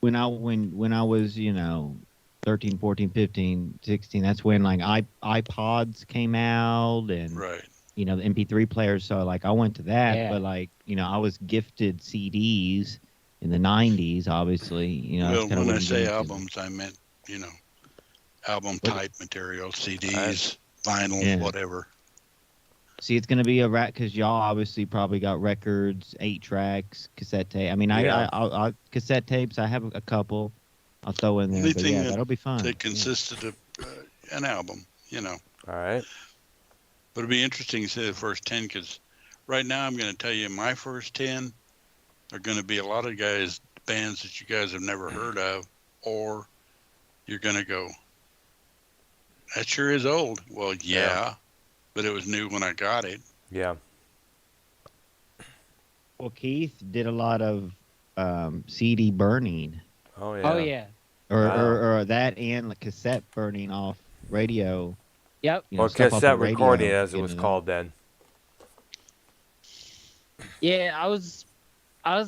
when I was 13, 14, 15, 16, that's when like iPods came out and Right. the MP3 players. So like I went to that, Yeah. but like I was gifted CDs in the 90s, obviously. That's Well, kinda when what I I'm say getting to. albums, I meant, album What- type material, CDs, vinyl, Yeah. whatever. See, it's gonna be a rat because y'all obviously probably got records, 8 tracks, cassette tape. I mean, Yeah. I cassette tapes. I have a couple. I'll throw in there, but Anything yeah, that- that'll be fun. That consisted of an album, All right. But it'd be interesting to see the first 10 because right now I'm going to tell you my first 10 are going to be a lot of bands that you guys have never heard of, or you're going to go, that sure is old. Well, yeah, but it was new when I got it. Yeah. Well, Keith did a lot of CD burning, Oh, yeah. Oh yeah. or that and like cassette burning off radio. Yep. Or stuff off the cassette radio, recording, as it was you know. called then. Yeah, I was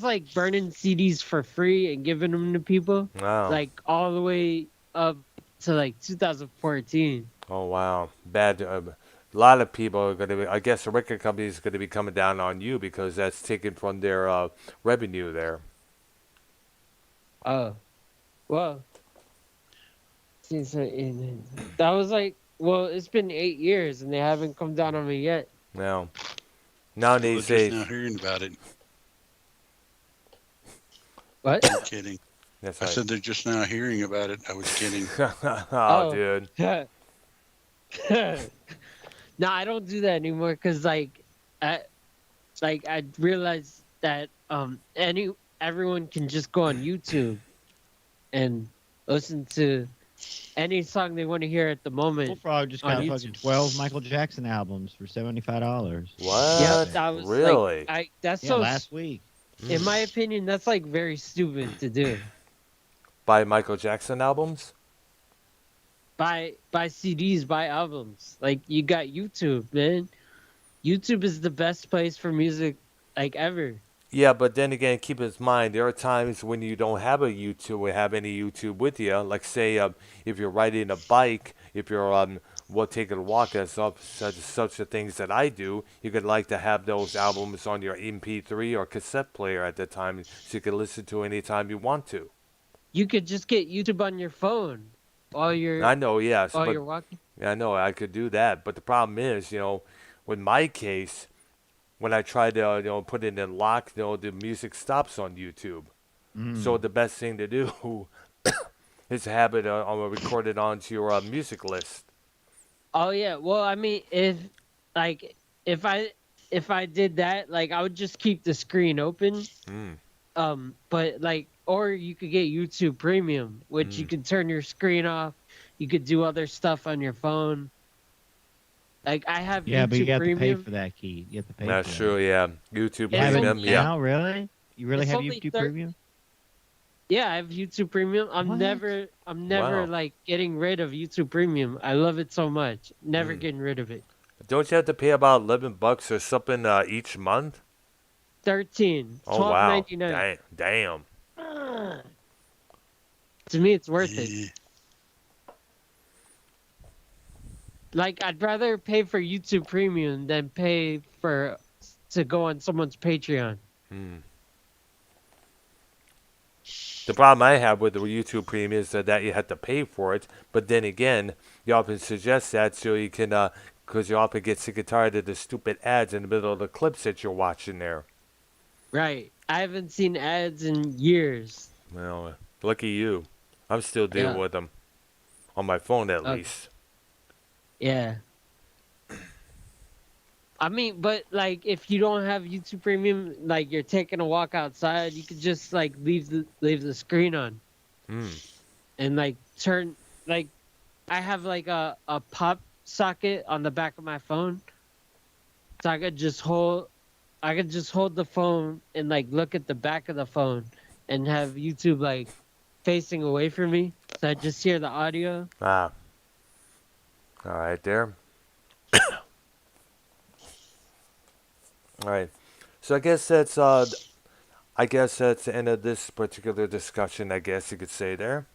like burning CDs for free and giving them to people, Wow. like all the way up to like 2014. Oh, wow. Bad. A lot of people are going to be, I guess the record company is going to be coming down on you because that's taken from their revenue there. Oh, well, that was like, well, it's been 8 years and they haven't come down on me yet. Now, We're nowadays, just now hearing about it. What? I'm kidding. that's I right. said they're just now hearing about it. I was kidding. Oh, dude. No, I don't do that anymore because I realized that everyone can just go on YouTube and listen to any song they want to hear at the moment. Bullfrog just On got YouTube. fucking 12 Michael Jackson albums for $75. What? Yeah, that was Really? like, that's Yeah, so. last week. In my opinion, that's like very stupid to do. By Michael Jackson albums? Buy CDs, buy albums. Like you got YouTube, man. YouTube is the best place for music, like ever. Yeah, but then again, keep in mind, there are times when you don't have a YouTube or have any YouTube with you. Like, say, if you're riding a bike, if you're taking a walk, and such the things that I do, you could like to have those albums on your MP3 or cassette player at the time so you can listen to anytime you want to. You could just get YouTube on your phone while you're I know, yes, while but you're walking. I know I could do that. But the problem is, with my case, when I try to put it in lock, the music stops on YouTube. So the best thing to do is to have it recorded onto your music list. Oh yeah. Well, I mean, like if I if I did that, like I would just keep the screen open. Mm, But like, or you could get YouTube Premium, which you mm. could turn your screen off. You could do other stuff on your phone. Like I have Yeah, but you YouTube have to pay Premium. for that, Keith. You have to pay That's for that. true, yeah. YouTube You It's have it Premium, only yeah. now, really? You really it's have only YouTube 30. Premium? Yeah, I have YouTube Premium. I'm What? never Wow. like getting rid of YouTube Premium. I love it so much. Never Mm. getting rid of it. Don't you have to pay about $11 or something each month? 13, Oh, wow. 12.99. Damn. To me, it's worth it. Yeah. Like I'd rather pay for YouTube Premium than pay for to go on someone's Patreon. Mm. The problem I have with the YouTube Premium is that you have to pay for it, but then again, you often suggest that so you can, because you often get sick and tired of the stupid ads in the middle of the clips that you're watching there. Right. I haven't seen ads in years. Well, lucky you. I'm still dealing Yeah. with them. On my phone, at Okay. least. Yeah. I mean, but like if you don't have YouTube Premium, like you're taking a walk outside, you could just like leave the screen on Mm. and like turn like I have like a pop socket on the back of my phone. So I could just hold the phone and like look at the back of the phone and have YouTube like facing away from me. So I just hear the audio. Ah. All right, there. All right. So I guess that's the end of this particular discussion. I guess you could say there.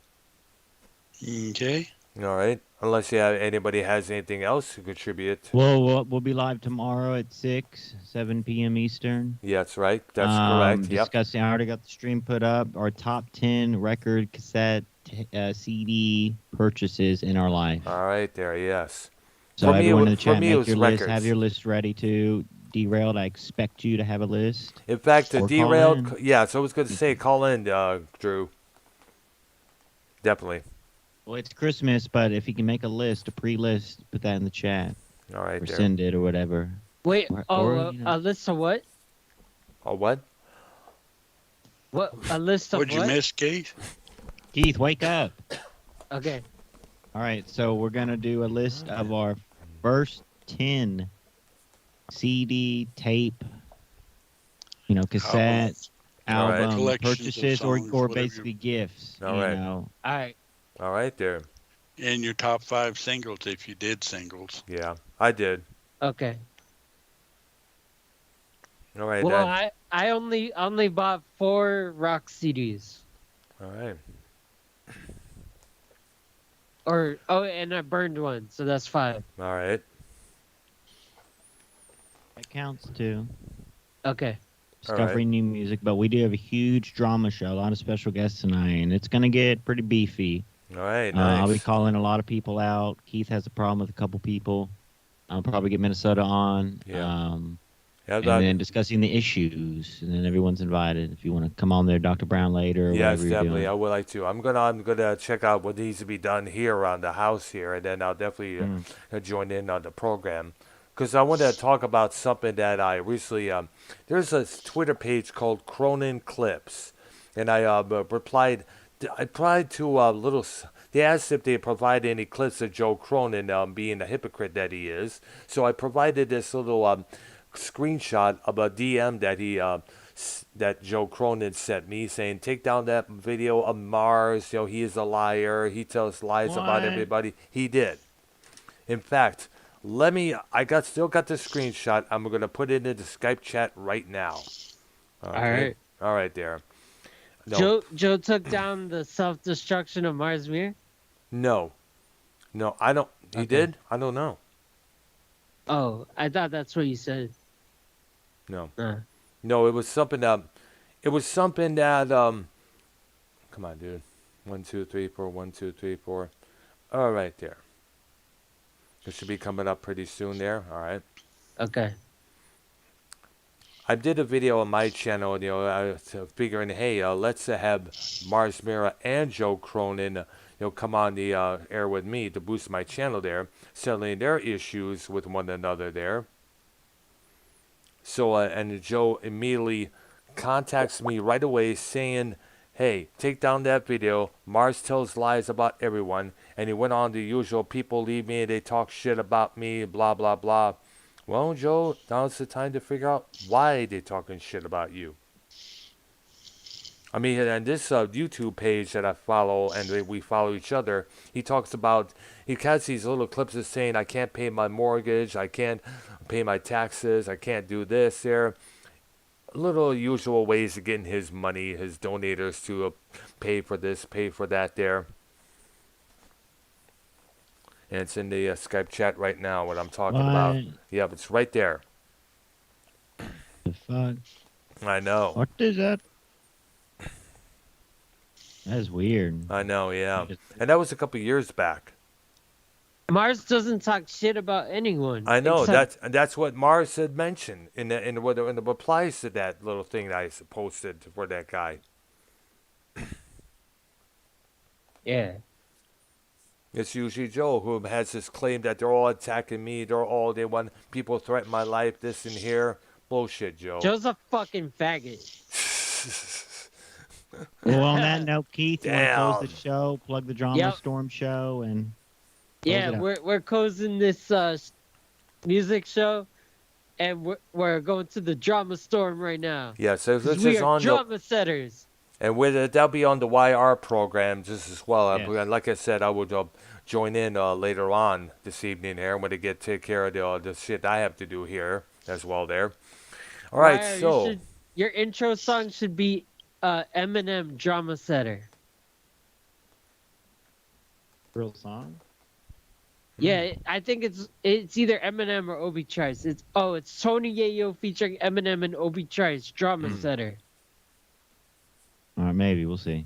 Okay. All right. Unless anybody has anything else to contribute. Well, we'll be live tomorrow at 7 p.m. Eastern. Yeah, that's right. That's correct. Yep. Discussing, I already got the stream put up. Our top 10 record, cassette, CD purchases in our life. All right, there. Yes. So For me, everyone in the for chat, me, it make was your list. records. Have your list ready to Derailed. I expect you to have a list. In fact, the Or call derailed. in. Yeah, so I was going to say, call in, Drew. Definitely. Well, it's Christmas, but if you can make a list, a pre-list, put that in the chat All right, or there. send it or whatever. Wait, Or, you know. a list of what? Oh, what? What a list of What'd you what? miss, Keith? Keith, wake up. Okay. All right, so we're going to do a list of our first 10 CD, tape, cassette, All right. album Collections of purchases, songs, or whatever basically gifts. All you right. know. All right. All right, there. And your top 5 singles if you did singles. Yeah, I did. Okay. All right, Well, then. I only bought 4 rock CDs. All right. And I burned one, so that's 5. All right. That counts too. Okay. Discovering new music, but we do have a huge drama show, a lot of special guests tonight, and it's going to get pretty beefy. All right. I'll be Nice. calling a lot of people out. Keith has a problem with a couple people. I'll probably get Minnesota on. Yeah. Yeah, And that, then discussing the issues, and then everyone's invited. If you want to come on there, Dr. Brown later, or yes, whatever you're definitely. doing. I would like to. I'm gonna check out what needs to be done here around the house here, and then I'll definitely join in on the program. Because I wanted to talk about something that I recently there's a Twitter page called Cronin Clips, and I replied. I replied to They asked if they provide any clips of Joe Cronin being the hypocrite that he is. So I provided this little screenshot of a DM that Joe Cronin sent me, saying, "Take down that video of Mars. He is a liar. He tells lies about What? everybody." He did. In fact, still got the screenshot. I'm gonna put it in the Skype chat right now. right. All right, there. No, Joe took down the self-destruction of Mars Mirror. no, I don't. He Okay. did? I don't know. Oh, I thought that's what you said. No, Uh, no. It was something that. Come on, dude. 1, 2, 3, 4. 1, 2, 3, 4. All right, there. It should be coming up pretty soon there. All right. okay. I did a video on my channel, figuring, hey, let's have Mars Mira and Joe Cronin, come on the air with me to boost my channel there, settling their issues with one another there. So, and Joe immediately contacts me right away saying, hey, take down that video. Mars tells lies about everyone. And he went on the usual, people leave me, they talk shit about me, blah, blah, blah. Well, Joe, now's the time to figure out why they're talking shit about you. I mean, and this YouTube page that I follow, and we follow each other, he talks about, he has these little clips of saying, I can't pay my mortgage, I can't pay my taxes, I can't do this there. Little usual ways of getting his money, his donators to pay for this, pay for that there. And it's in the Skype chat right now, what I'm talking about. Yeah, it's right there. The fuck? I know. What is that? That's weird. I know, yeah. And that was a couple years back. Mars doesn't talk shit about anyone. I know, except- that's what Mars had mentioned in the replies to that little thing that I posted for that guy. Yeah. It's usually Joe who has this claim that they're all attacking me, they want people threaten my life, this and here. Bullshit, Joe. Joe's a fucking faggot. Well, on that note, Keith, you want to close Damn. the show, plug the Drama Yep. Storm show, and Yeah, we're closing this music show, and we're going to the Drama Storm right now. Yeah, so this We is are on drama setters. and with it, that'll be on the YR program just as well. Yes. And like I said, I would join in later on this evening here when I take care of the shit I have to do here as well there. All right, Ryer, so your intro song should be Eminem Drama Setter. real song. Yeah, I think it's either Eminem or Obi Trice. It's Tony Yayo featuring Eminem and Obi Trice, Drama Setter. All right, maybe we'll see.